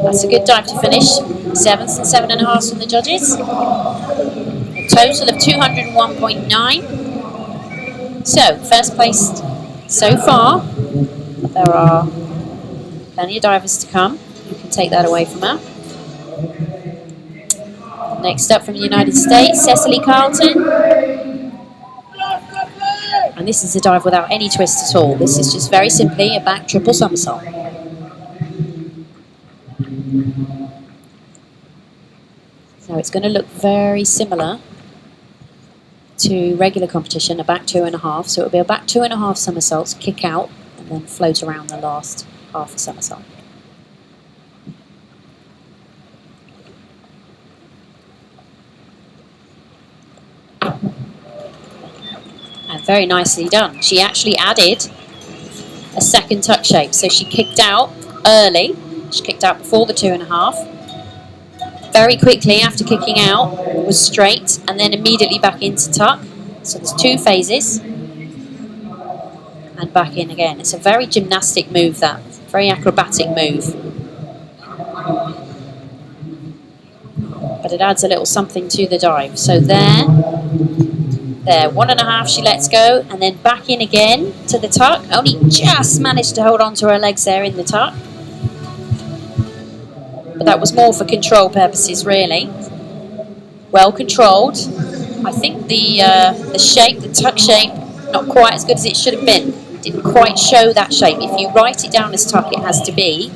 that's a good dive to finish. 7s and 7.5s from the judges. A total of 201.9. So, first place so far. There are plenty of divers to come. You can take that away from her. Next up from the United States, Cecily Carlton. And this is a dive without any twist at all. This is just very simply a back triple somersault. So it's going to look very similar to regular competition, a back 2.5. So it'll be a back 2.5 somersaults, kick out, and then float around the last half a somersault. And very nicely done. She actually added a second tuck shape. So she kicked out early. She kicked out before the 2.5. very quickly after kicking out was straight and then immediately back into tuck. So there's 2 phases. And back in again. It's a very gymnastic move, that. Very acrobatic move. But it adds a little something to the dive. So there, 1.5 she lets go, and then back in again to the tuck. Only just managed to hold on to her legs there in the tuck. But that was more for control purposes, really. Well controlled. I think the shape, the tuck shape, not quite as good as it should have been. Didn't quite show that shape. If you write it down as tuck, it has to be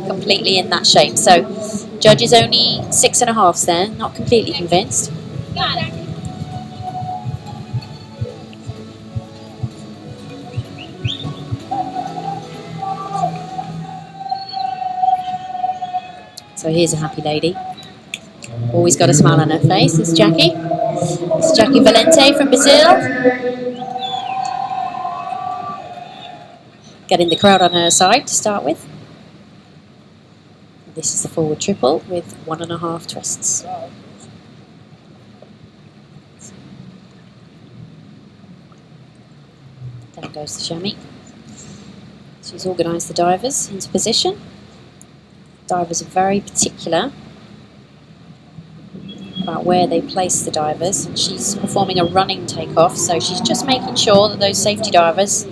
completely in that shape. So, judges only 6.5 there, not completely convinced. So here's a happy lady. Always got a smile on her face. It's Jackie. It's Jackie Valente from Brazil. Getting the crowd on her side to start with. This is the forward triple with 1.5 twists. Down goes the chamois. She's organised the divers into position. Divers are very particular about where they place the divers. She's performing a running takeoff, so she's just making sure that those safety divers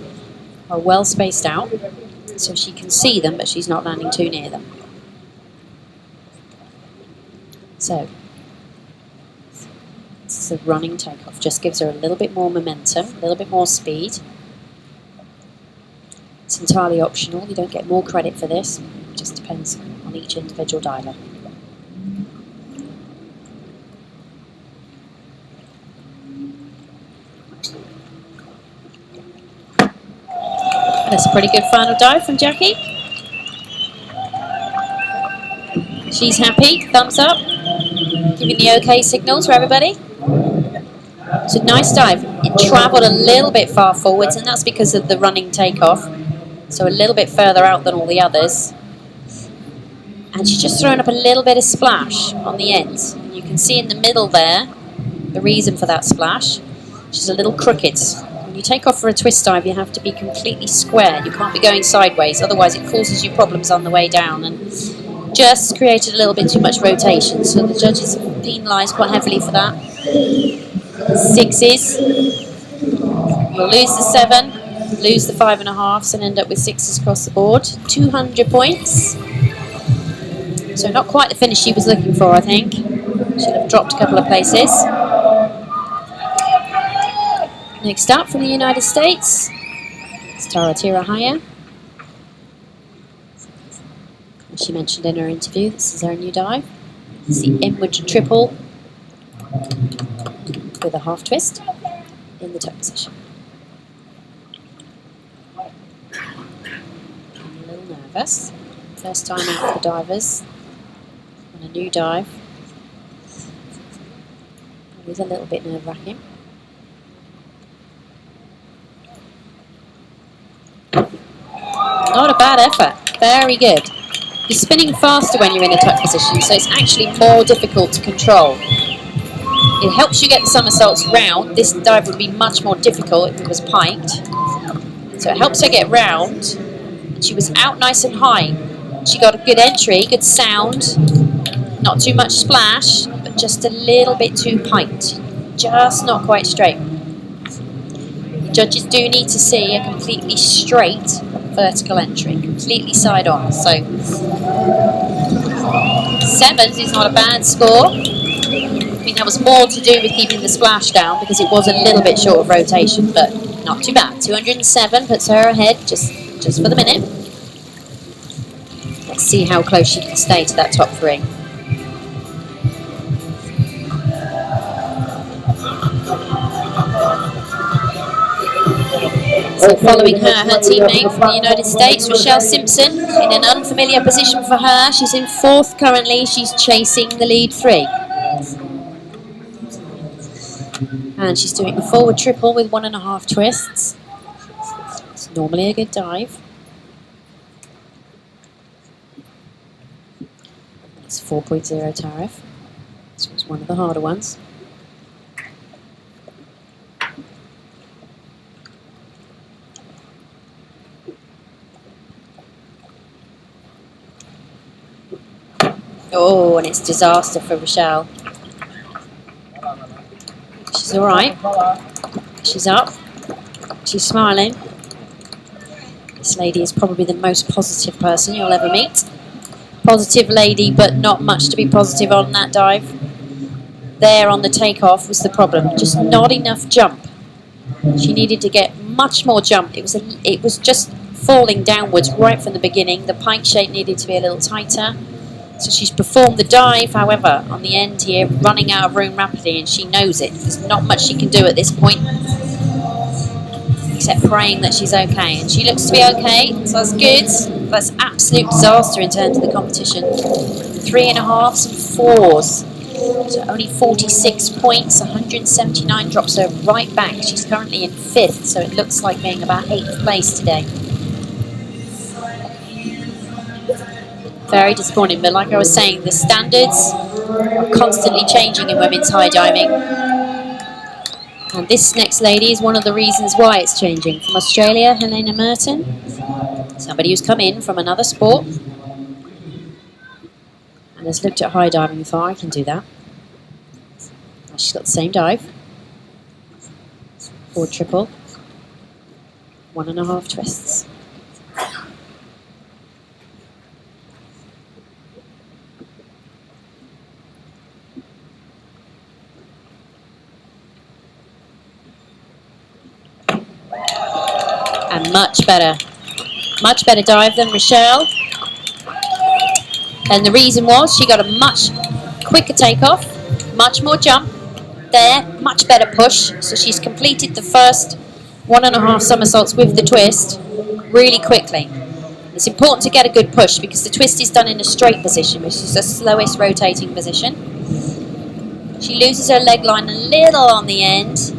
are well spaced out so she can see them, but she's not landing too near them. So this is a running takeoff, just gives her a little bit more momentum, a little bit more speed. It's entirely optional, you don't get more credit for this, it just depends on each individual diver. That's a pretty good final dive from Jackie. She's happy, thumbs up, giving the okay signals for everybody. It's a nice dive. It travelled a little bit far forwards, and that's because of the running takeoff. So a little bit further out than all the others. And she's just thrown up a little bit of splash on the end. And you can see in the middle there the reason for that splash. She's a little crooked. When you take off for a twist dive, you have to be completely square. You can't be going sideways, otherwise it causes you problems on the way down. And just created a little bit too much rotation, so the judges have penalised quite heavily for that. 6s. We'll lose the 7, lose the 5.5s, and end up with 6s across the board. 200 points. So not quite the finish she was looking for, I think. Should have dropped a couple of places. Next up from the United States, it's Tara Tirahaya. As she mentioned in her interview, this is her new dive. It's the inward triple with a half twist in the tuck position. I'm a little nervous. First time out for divers on a new dive. Always a little bit nerve-wracking. Not a bad effort. Very good. You're spinning faster when you're in a tuck position, so it's actually more difficult to control. It helps you get the somersaults round. This dive would be much more difficult if it was piked. So it helps her get round. She was out nice and high. She got a good entry, good sound. Not too much splash, but just a little bit too piked. Just not quite straight. The judges do need to see a completely straight vertical entry, completely side on. So 7s is not a bad score. I think that was more to do with keeping the splash down because it was a little bit short of rotation, but not too bad. 207 puts her ahead just for the minute. Let's see how close she can stay to that top 3. So following her teammate from the United States, Rochelle Simpson, in an unfamiliar position for her. She's in 4th currently. She's chasing the lead 3. And she's doing the forward triple with 1.5 twists. It's normally a good dive. It's 4.0 tariff. one of the harder ones. Oh, and it's disaster for Rochelle. She's all right. She's up. She's smiling. This lady is probably the most positive person you'll ever meet. Positive lady, but not much to be positive on that dive. There on the takeoff was the problem. Just not enough jump. She needed to get much more jump. It was just falling downwards right from the beginning. The pike shape needed to be a little tighter. So she's performed the dive, however, on the end here, running out of room rapidly, and she knows it. There's not much she can do at this point, except praying that she's okay. And she looks to be okay, so that's good. That's absolute disaster in terms of the competition. 3.5s and 4s. So only 46 points, 179 drops her right back. She's currently in 5th, so it looks like being about 8th place today. Very disappointing, but like I was saying, the standards are constantly changing in women's high diving. And this next lady is one of the reasons why it's changing. From Australia, Helena Merton. Somebody who's come in from another sport and has looked at high diving and thought, I can do that. She's got the same dive. Forward triple. 1.5 twists. And much better dive than Rochelle. And the reason was she got a much quicker takeoff, much more jump there, much better push. So she's completed the first 1.5 somersaults with the twist really quickly. It's important to get a good push because the twist is done in a straight position, which is the slowest rotating position. She loses her leg line a little on the end,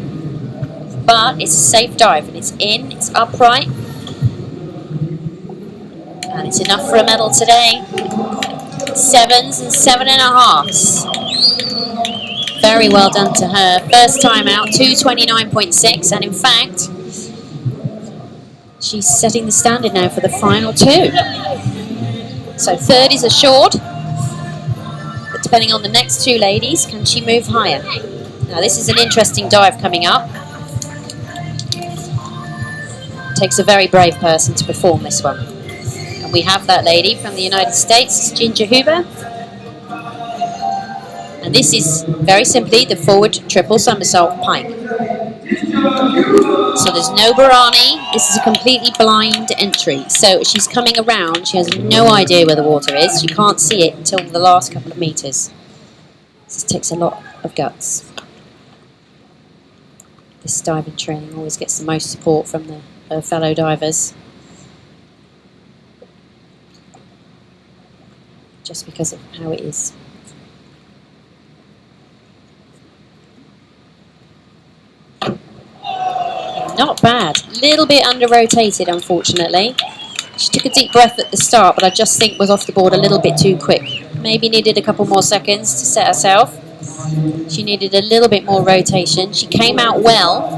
but it's a safe dive and it's in, it's upright, and it's enough for a medal today. 7s and 7.5s. Very well done to her. First time out, 2:29.6, and in fact, she's setting the standard now for the final 2. So 3rd is assured, but depending on the next 2 ladies, can she move higher? Now this is an interesting dive coming up. It takes a very brave person to perform this one. And we have that lady from the United States, it's Ginger Huber. And this is, very simply, the forward triple somersault pike. So there's no Barani. This is a completely blind entry. So she's coming around. She has no idea where the water is. She can't see it until the last couple of meters. This takes a lot of guts. This diving training always gets the most support from her fellow divers. Just because of how it is. Not bad. A little bit under-rotated, unfortunately. She took a deep breath at the start, but I just think was off the board a little bit too quick. Maybe needed a couple more seconds to set herself. She needed a little bit more rotation. She came out well,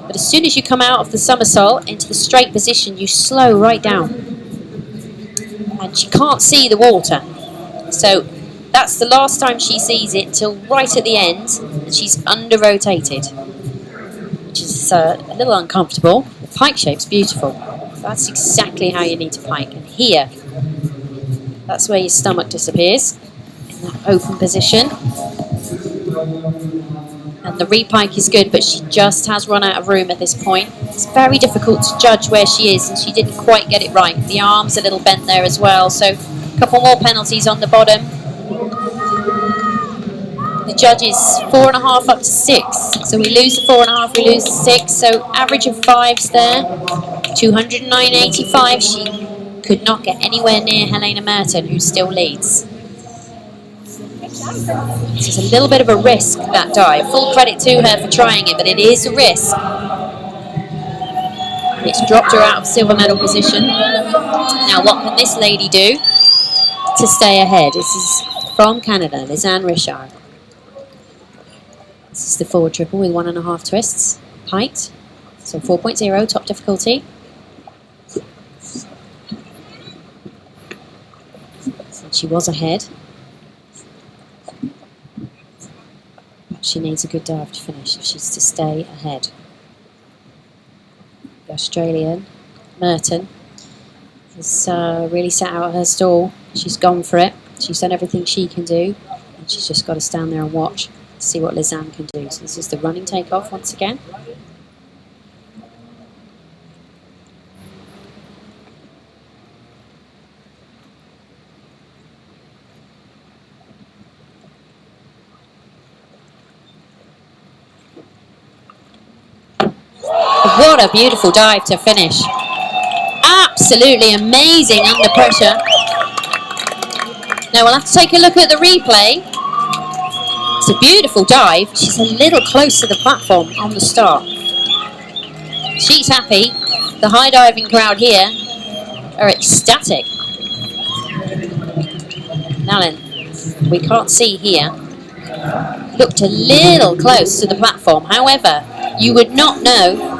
but as soon as you come out of the somersault into the straight position, you slow right down. And she can't see the water. So that's the last time she sees it till right at the end, and she's under-rotated, which is a little uncomfortable. The pike shape's beautiful. That's exactly how you need to pike. And here, that's where your stomach disappears, in that open position. And the repike is good, but she just has run out of room at this point. It's very difficult to judge where she is, and she didn't quite get it right. The arm's a little bent there as well, so a couple more penalties on the bottom. The judges 4.5 up to 6. So we lose the 4.5, we lose the 6. So average of 5s there. 209.85. She could not get anywhere near Helena Merton, who still leads. This is a little bit of a risk, that dive. Full credit to her for trying it, but it is a risk. It's dropped her out of silver medal position. Now what can this lady do to stay ahead? This is from Canada, Lisanne Richard. This is the forward triple with 1.5 twists, height, so 4.0, top difficulty. And she was ahead. She needs a good dive to finish if she's to stay ahead. The Australian, Merton, has really sat out her stall. She's gone for it. She's done everything she can do, and she's just got to stand there and watch to see what Lisanne can do. So this is the running takeoff once again. What a beautiful dive to finish. Absolutely amazing under pressure. Now we'll have to take a look at the replay. It's a beautiful dive. She's a little close to the platform on the start. She's happy. The high diving crowd here are ecstatic. Now then, we can't see here. Looked a little close to the platform. However, you would not know,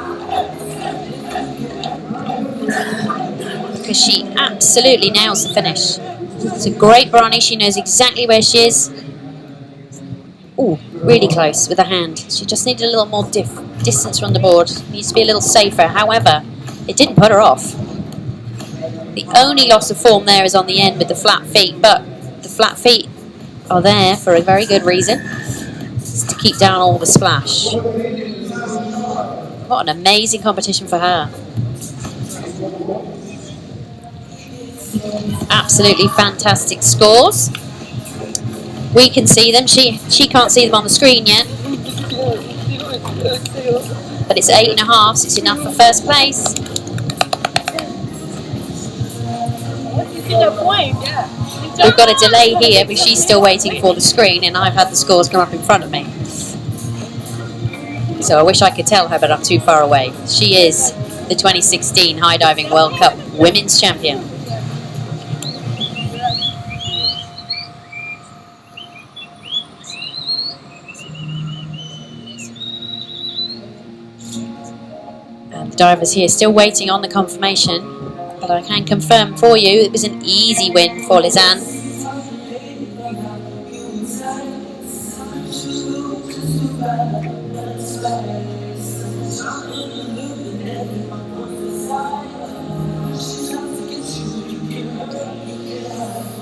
because she absolutely nails the finish. It's a great brownie. She knows exactly where she is. Oh, really close with her hand. She just needed a little more distance from the board. Needs to be a little safer. However, it didn't put her off. The only loss of form there is on the end with the flat feet, but the flat feet are there for a very good reason. It's to keep down all the splash. What an amazing competition for her. Absolutely fantastic scores. We can see them. She can't see them on the screen yet. But it's 8.5, so it's enough for first place. We've got a delay here, but she's still waiting for the screen, and I've had the scores come up in front of me. So I wish I could tell her, but I'm too far away. She is the 2016 High Diving World Cup Women's Champion. And the divers here still waiting on the confirmation, but I can confirm for you it was an easy win for Lisanne.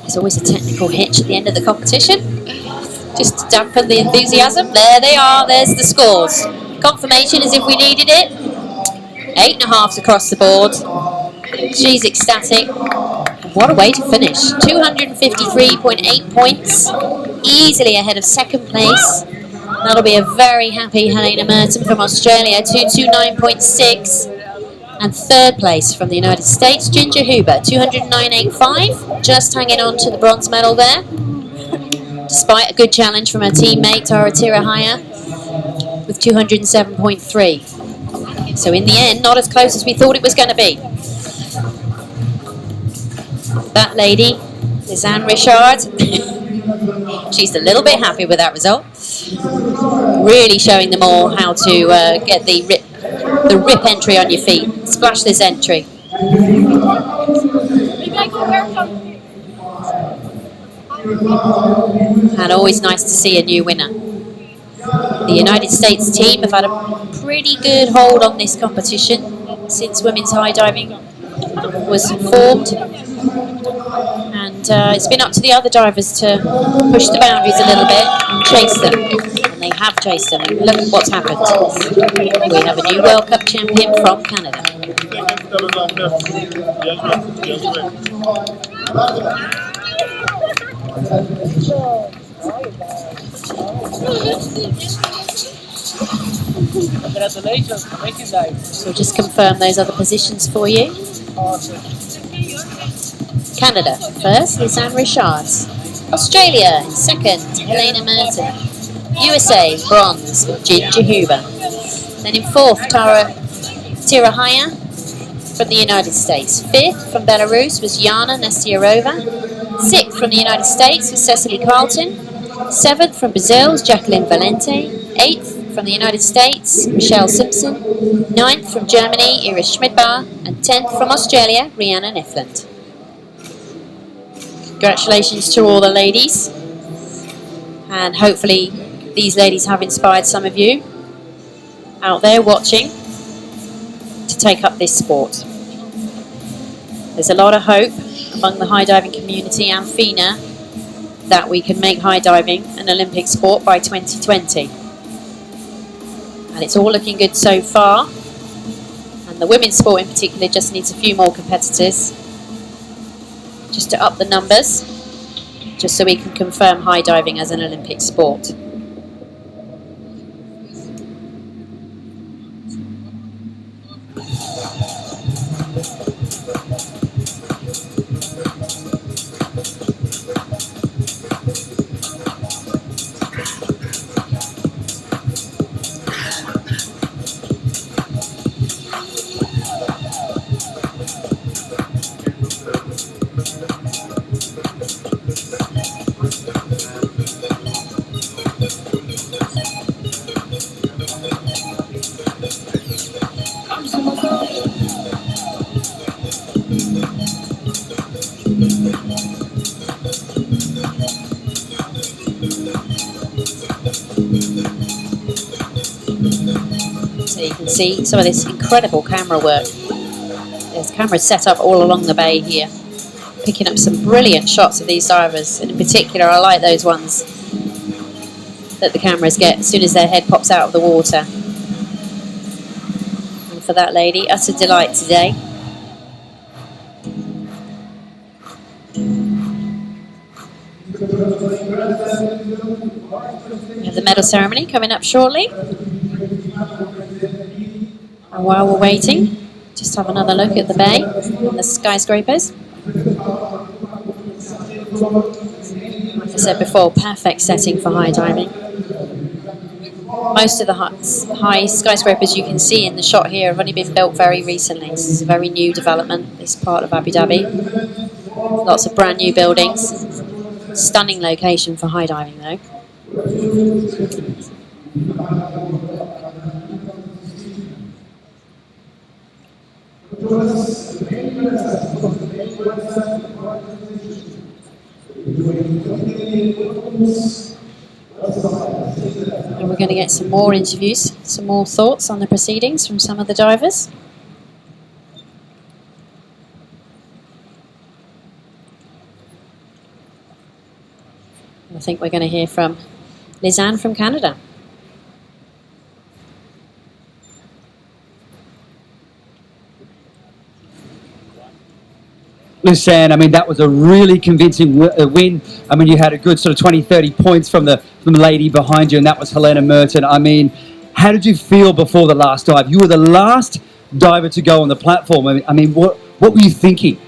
There's always a technical hitch at the end of the competition, just to dampen the enthusiasm. There they are, there's the scores. Confirmation as if we needed it. 8.5 across the board. She's ecstatic. What a way to finish. 253.8 points. Easily ahead of second place. That'll be a very happy Helena Merton from Australia. 229.6. And third place from the United States, Ginger Huber, 209.85, just hanging on to the bronze medal there, despite a good challenge from her teammate, Tara Tirahaya, with 207.3. So in the end, not as close as we thought it was going to be. That lady, Lisanne Richard, she's a little bit happy with that result. Really showing them all how to get the rip entry on your feet. Splash this entry. And always nice to see a new winner. The United States team have had a pretty good hold on this competition since women's high diving was formed. And it's been up to the other divers to push the boundaries a little bit and chase them. And they have chased them. And look at what's happened. We have a new World Cup champion from Canada.
Congratulations, amazing dive.
So we'll just confirm those other positions for you. Canada first, Lisanne Richard. Australia in second, Helena Merton. USA, bronze, Ginger Huber. Then in fourth, Tara Tirahaya from the United States. Fifth from Belarus was Yana Nestiarova. Sixth from the United States was Cecily Carlton. Seventh from Brazil was Jacqueline Valente. 8th from the United States, Michelle Simpson. 9th from Germany, Iris Schmidbauer. And 10th from Australia, Rhiannon Ifland. Congratulations to all the ladies. And hopefully these ladies have inspired some of you out there watching to take up this sport. There's a lot of hope among the high diving community and FINA that we can make high diving an Olympic sport by 2020. And it's all looking good so far. And the women's sport in particular just needs a few more competitors just to up the numbers, just so we can confirm high diving as an Olympic sport. So you can see some of this incredible camera work. There's cameras set up all along the bay here, picking up some brilliant shots of these divers. And in particular, I like those ones that the cameras get as soon as their head pops out of the water. And for that lady, utter delight today. We have the medal ceremony coming up shortly. And while we're waiting, just have another look at the bay and the skyscrapers. Like I said before, perfect setting for high diving. Most of the high skyscrapers you can see in the shot here have only been built very recently. This is a very new development, this part of Abu Dhabi. Lots of brand new buildings. Stunning location for high diving though. And we're going to get some more interviews, some more thoughts on the proceedings from some of the divers. I think we're going to hear from Lisanne from Canada.
Lisanne, I mean, that was a really convincing win. I mean, you had a good sort of 20, 30 points from the lady behind you, and that was Helena Merton. I mean, how did you feel before the last dive? You were the last diver to go on the platform. I mean, what were you thinking?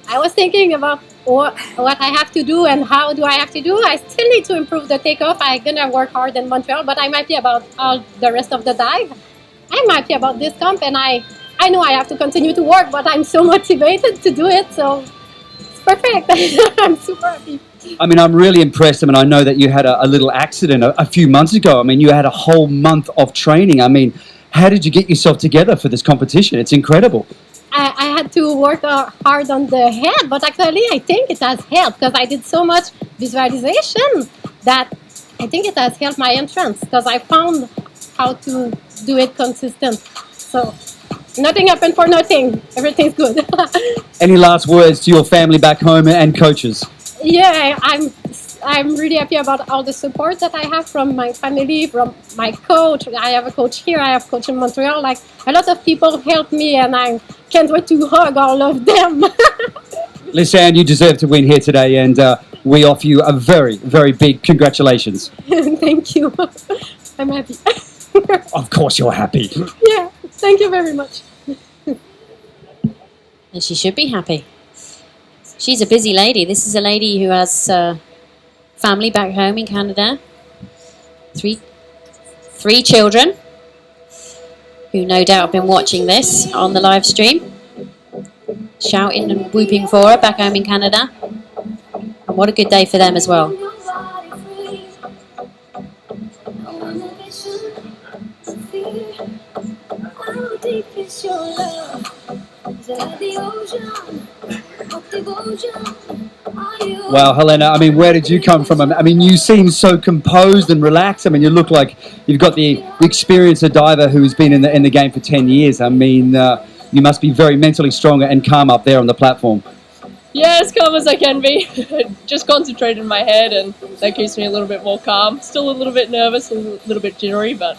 I was thinking about what I have to do and how do I have to do. I still need to improve the takeoff. I'm going to work hard in Montreal, but I'm happy about all the rest of the dive. I'm happy about this comp, and I know I have to continue to work, but I'm so motivated to do it, so it's perfect. I'm super happy.
I mean, I'm really impressed. I mean, I know that you had a little accident a few months ago. I mean, you had a whole month of training. I mean, how did you get yourself together for this competition? It's incredible.
I had to work hard on the head, but actually I think it has helped because I did so much visualization that I think it has helped my entrance because I found how to do it consistent. So nothing happened for nothing. Everything's good.
Any last words to your family back home and coaches?
Yeah, I'm really happy about all the support that I have from my family, from my coach. I have a coach here, I have a coach in Montreal. Like, a lot of people help me, and I can't wait to hug all of them.
Lisanne, you deserve to win here today, and we offer you a very, very big congratulations.
Thank you. I'm happy.
Of course you're happy.
Yeah, thank you very much.
And she should be happy. She's a busy lady. This is a lady who has family back home in Canada. Three children who no doubt have been watching this on the live stream, shouting and whooping for her back home in Canada. And what a good day for them as well.
Wow, Helena, I mean, where did you come from? I mean, you seem so composed and relaxed. I mean, you look like you've got the experience of diver who's been in the game for 10 years. I mean, you must be very mentally strong and calm up there on the platform.
Yeah, as calm as I can be. Just concentrate in my head, and that keeps me a little bit more calm. Still a little bit nervous, a little bit jittery, but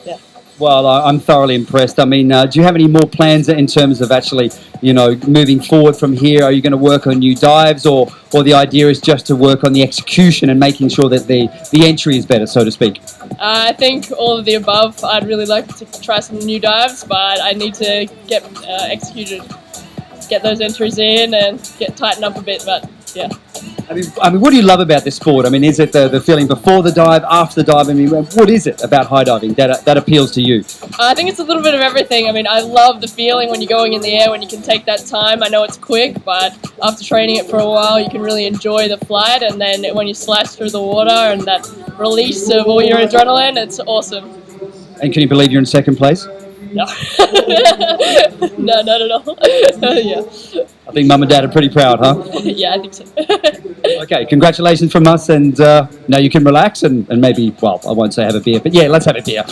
yeah.
Well, I'm thoroughly impressed. I mean, do you have any more plans in terms of actually, you know, moving forward from here? Are you going to work on new dives, or the idea is just to work on the execution and making sure that the entry is better, so to speak?
I think all of the above. I'd really like to try some new dives, but I need to get executed, get those entries in and tighten up a bit, but yeah.
I mean, what do you love about this sport? I mean, is it the feeling before the dive, after the dive? I mean, what is it about high diving that appeals to you?
I think it's a little bit of everything. I mean, I love the feeling when you're going in the air, when you can take that time. I know it's quick, but after training it for a while, you can really enjoy the flight. And then when you splash through the water and that release of all your adrenaline, it's awesome.
And can you believe you're in second place?
No. No, not at all. Yeah.
I think Mum and Dad are pretty proud, huh?
Yeah, I think so.
Okay, congratulations from us, and now you can relax and maybe, well, I won't say have a beer, but yeah, let's have a beer.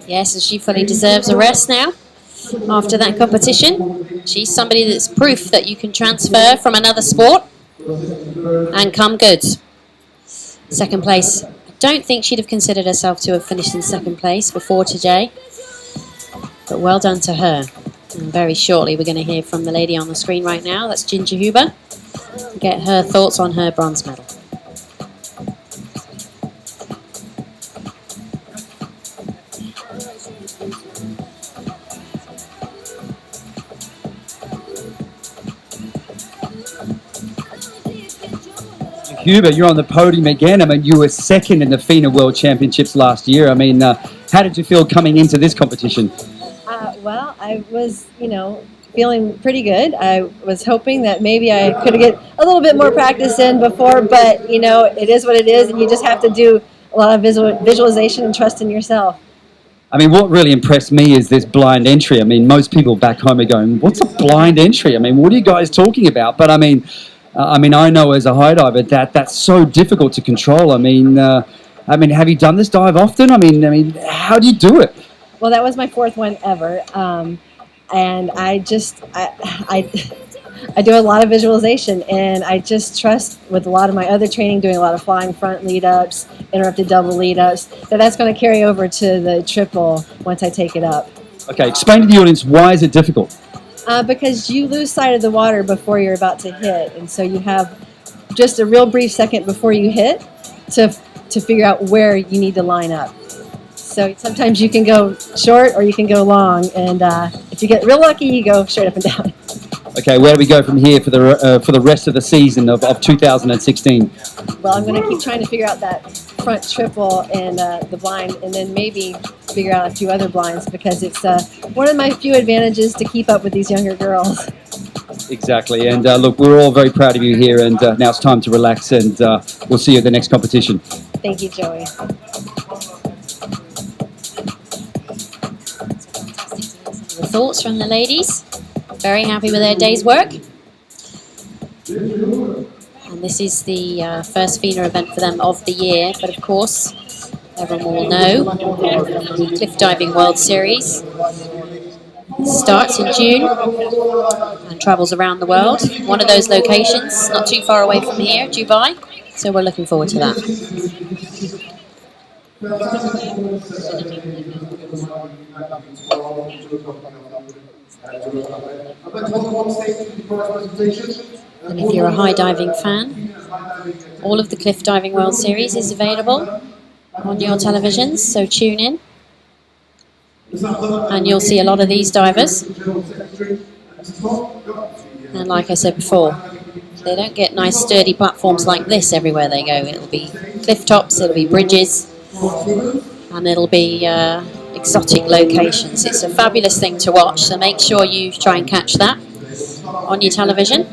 Yes, and she fully deserves a rest now after that competition. She's somebody that's proof that you can transfer from another sport and come good. Second place. I don't think she'd have considered herself to have finished in second place before today, but well done to her. And very shortly we're going to hear from the lady on the screen right now. That's Ginger Huber. Get her thoughts on her bronze medal.
Huber, you're on the podium again. I mean, you were second in the FINA World Championships last year. I mean, how did you feel coming into this competition?
Well, I was, feeling pretty good. I was hoping that maybe I could get a little bit more practice in before, but, it is what it is, and you just have to do a lot of visualization and trust in yourself.
I mean, what really impressed me is this blind entry. I mean, most people back home are going, what's a blind entry? I mean, what are you guys talking about? But, I mean, I know as a high diver that's so difficult to control. I mean, have you done this dive often? I mean, how do you do it?
Well, that was my fourth one ever, and I do a lot of visualization, and I just trust with a lot of my other training, doing a lot of flying front lead-ups, interrupted double lead-ups, that's going to carry over to the triple once I take it up.
Okay, explain to the audience, why is it difficult?
Because you lose sight of the water before you're about to hit, and so you have just a real brief second before you hit to figure out where you need to line up. So sometimes you can go short or you can go long, and if you get real lucky, you go straight up and down.
Okay, where do we go from here for the rest of the season of 2016?
Well, I'm going to keep trying to figure out that front triple and the blind, and then maybe figure out a few other blinds, because it's one of my few advantages to keep up with these younger girls.
Exactly, and look, we're all very proud of you here, and now it's time to relax, and we'll see you at the next competition.
Thank you, Joey.
The thoughts from the ladies. Very happy with their day's work. And this is the first FINA event for them of the year, but of course, everyone will know the Cliff Diving World Series starts in June and travels around the world. One of those locations, not too far away from here, Dubai. So we're looking forward to that. And if you're a high diving fan, all of the Cliff Diving World Series is available on your televisions, so tune in. And you'll see a lot of these divers. And like I said before, they don't get nice sturdy platforms like this everywhere they go. It'll be cliff tops, it'll be bridges, and it'll be exotic locations. It's a fabulous thing to watch, so make sure you try and catch that on your television.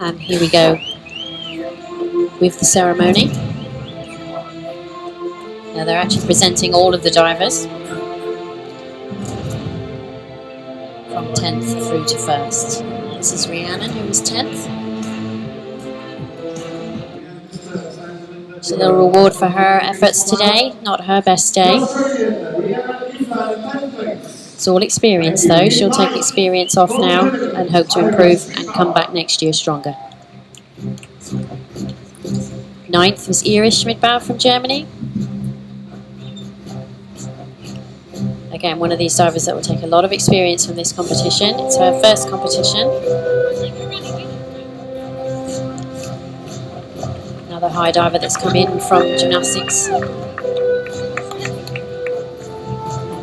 And here we go with the ceremony. Now they're actually presenting all of the divers from 10th through to 1st. This is Rhiannon, who was 10th. It's a little reward for her efforts today, not her best day. It's all experience though. She'll take experience off now and hope to improve and come back next year stronger. 9th was Iris Schmidbauer from Germany. Again, one of these divers that will take a lot of experience from this competition. It's her first competition. Another high diver that's come in from gymnastics.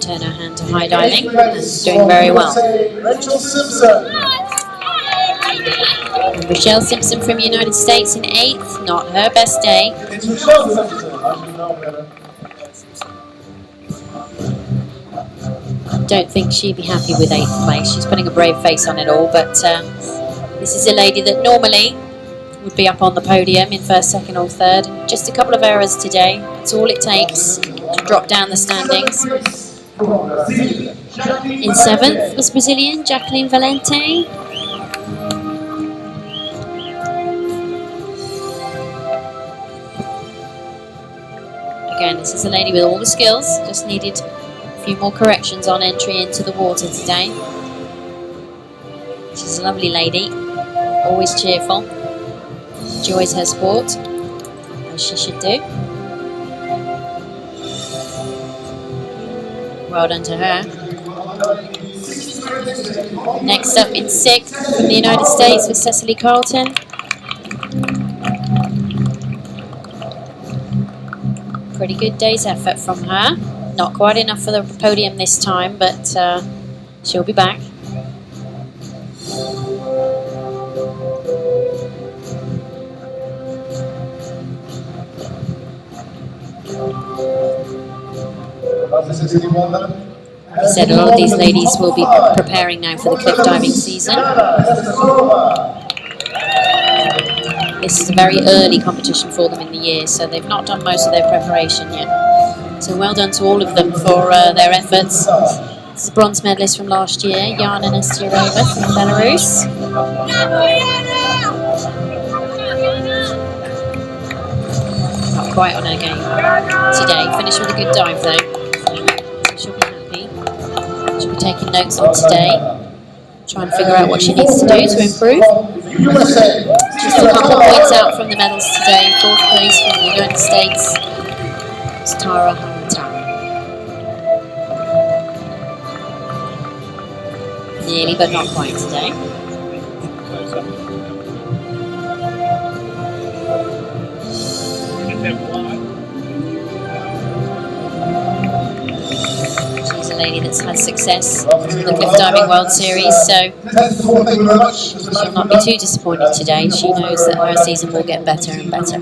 Turn her hand to high diving and doing very well. And Rochelle Simpson from the United States in 8th, not her best day. Don't think she'd be happy with 8th place. She's putting a brave face on it all, but this is a lady that normally would be up on the podium in 1st, 2nd or 3rd. Just a couple of errors today. That's all it takes to drop down the standings. In 7th was Brazilian Jacqueline Valente. Again, this is a lady with all the skills, just needed a few more corrections on entry into the water today. She's a lovely lady, always cheerful, enjoys her sport, as she should do. Well done to her. Next up in 6th from the United States was Cecily Carlton. Pretty good day's effort from her. Not quite enough for the podium this time, but she'll be back. I said a lot of these ladies will be preparing now for the cliff diving season. This is a very early competition for them in the year, so they've not done most of their preparation yet. So well done to all of them for their efforts. This is a bronze medalist from last year, Yana Nestyorova from Belarus. Not quite on her game today. Finished with a good dive though. She'll be happy. She'll be taking notes on today. Try and figure out what she needs to do to improve. Just a couple of points out from the medals today. In 4th place from the United States is Tara Hamatara. Nearly, but not quite today. She's a lady that's had success in the Cliff Diving World Series, so she'll not be too disappointed today. She knows that her season will get better and better.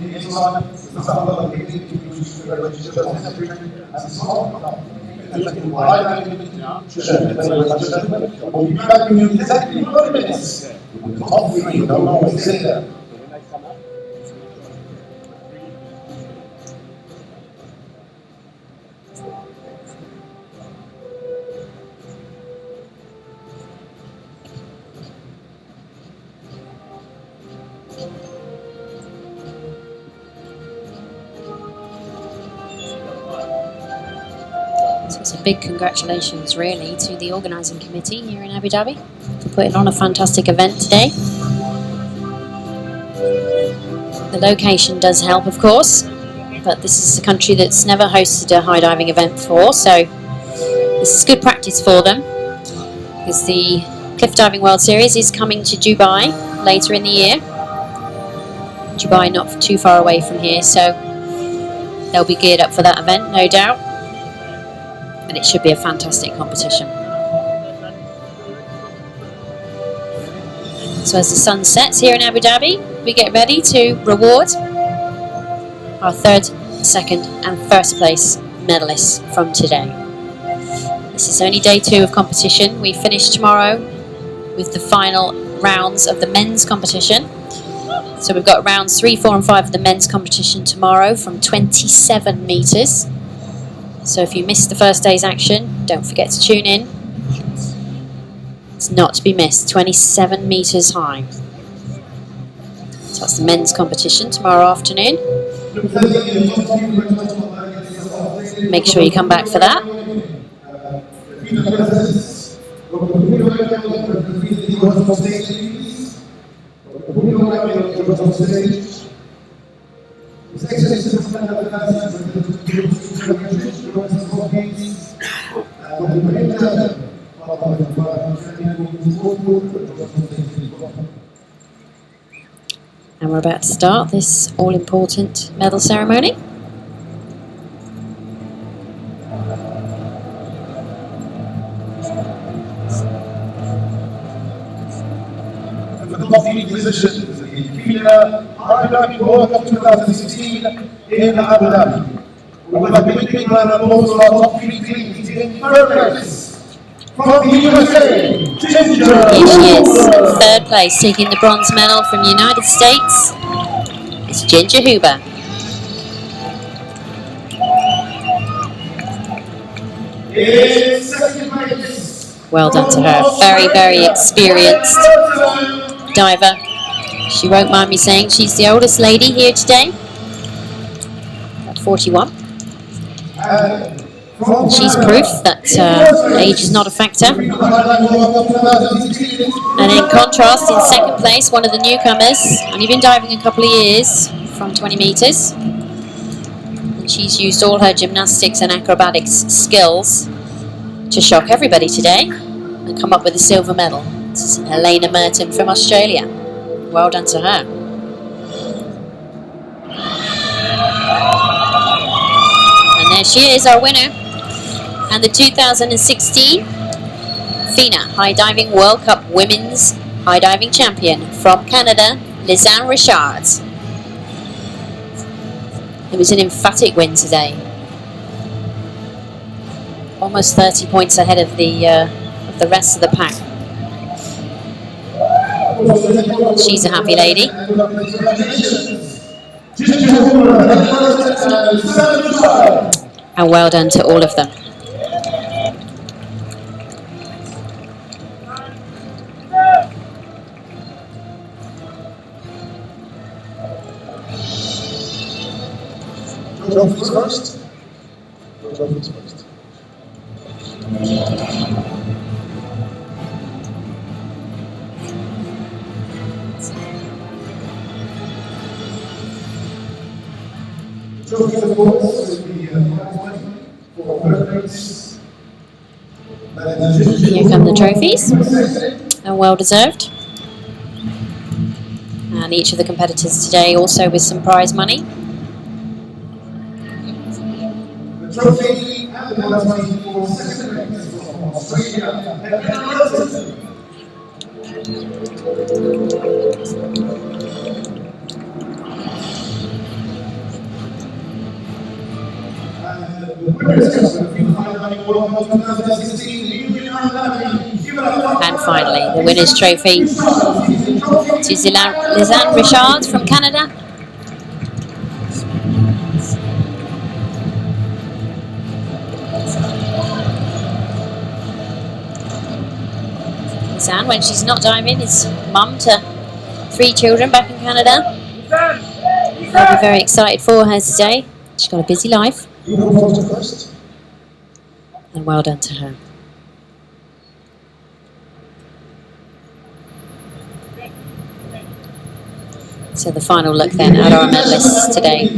So it's a big congratulations really to the organising committee here in Abu Dhabi for putting on a fantastic event today. The location does help of course, but this is a country that's never hosted a high diving event before, so this is good practice for them because the Cliff Diving World Series is coming to Dubai later in the year. Dubai not too far away from here, so they'll be geared up for that event, no doubt. And it should be a fantastic competition. So as the sun sets here in Abu Dhabi, we get ready to reward our 3rd, 2nd and 1st place medalists from today. This is only day 2 of competition. We finish tomorrow with the final rounds of the men's competition. So we've got rounds 3, 4 and 5 of the men's competition tomorrow from 27 metres. So if you missed the first day's action, don't forget to tune in. It's not to be missed, 27 metres high. So that's the men's competition tomorrow afternoon. Make sure you come back for that. And we're about to start this all-important medal ceremony.
The position is the FINA High World Cup 2016 in Abu Dhabi. We will have big round of applause for our top 3 teams in third place. From the USA, Ginger.
Here she is, third place, taking the bronze medal from the United States. It's Ginger Huber.
In second place.
Well done to her. Very, very experienced diver. She won't mind me saying she's the oldest lady here today. At 41. And she's proof that age is not a factor. And in contrast, in second place, one of the newcomers, only been diving a couple of years from 20 metres. And she's used all her gymnastics and acrobatics skills to shock everybody today and come up with a silver medal. This is Helena Merton from Australia. Well done to her. And there she is, our winner. And the 2016 FINA High Diving World Cup Women's High Diving Champion from Canada, Lisanne Richard. It was an emphatic win today. Almost 30 points ahead of the rest of the pack. She's a happy lady. And well done to all of them.
Trophies first. Trophies first. Trophies, of course, will be for birthdays.
Here come the trophies, and well deserved. And each of the competitors today also with some prize money.
The trophy and the prize money for second place from Australia, Helena
And finally, the winner's trophy to Lisanne Richard from Canada. Lisanne, when she's not diving, is mum to 3 children back in Canada. I'll be very excited for her today. She's got a busy life. And well done to her. So the final look then at our medalists today.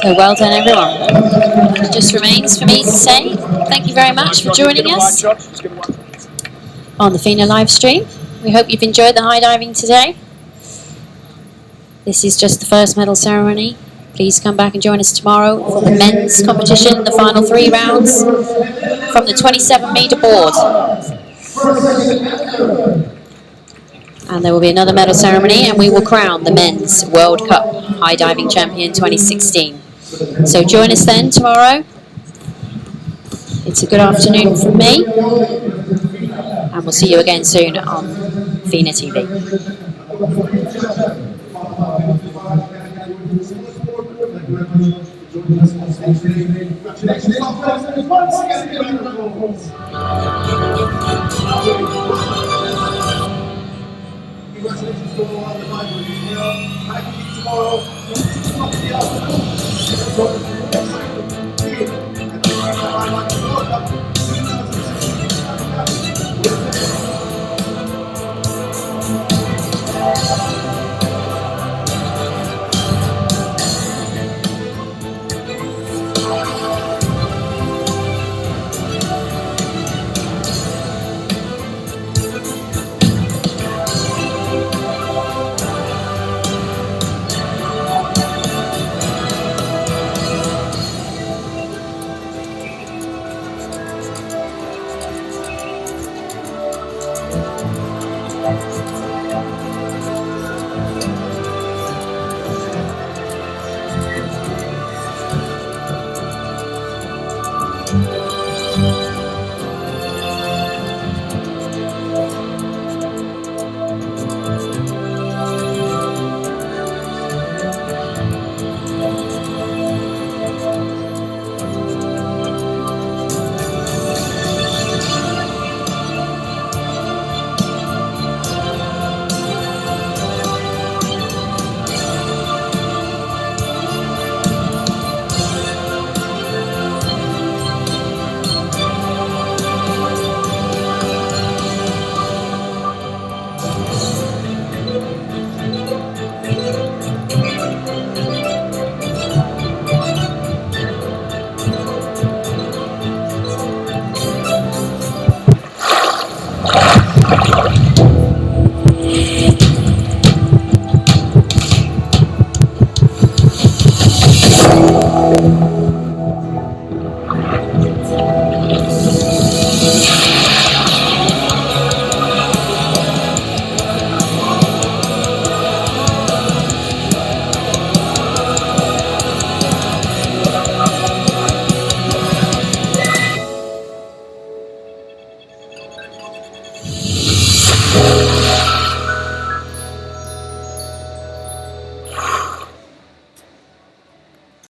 So well done, everyone. It just remains for me to say thank you very much for joining us on the FINA live stream. We hope you've enjoyed the high diving today. This is just the first medal ceremony. Please come back and join us tomorrow for the men's competition, the final 3 rounds from the 27-meter board. And there will be another medal ceremony, and we will crown the men's World Cup High Diving Champion 2016. So join us then tomorrow. It's a good afternoon from me, and we'll see you again soon on FINA TV.
Congratulations to all the divers as well. I can meet tomorrow.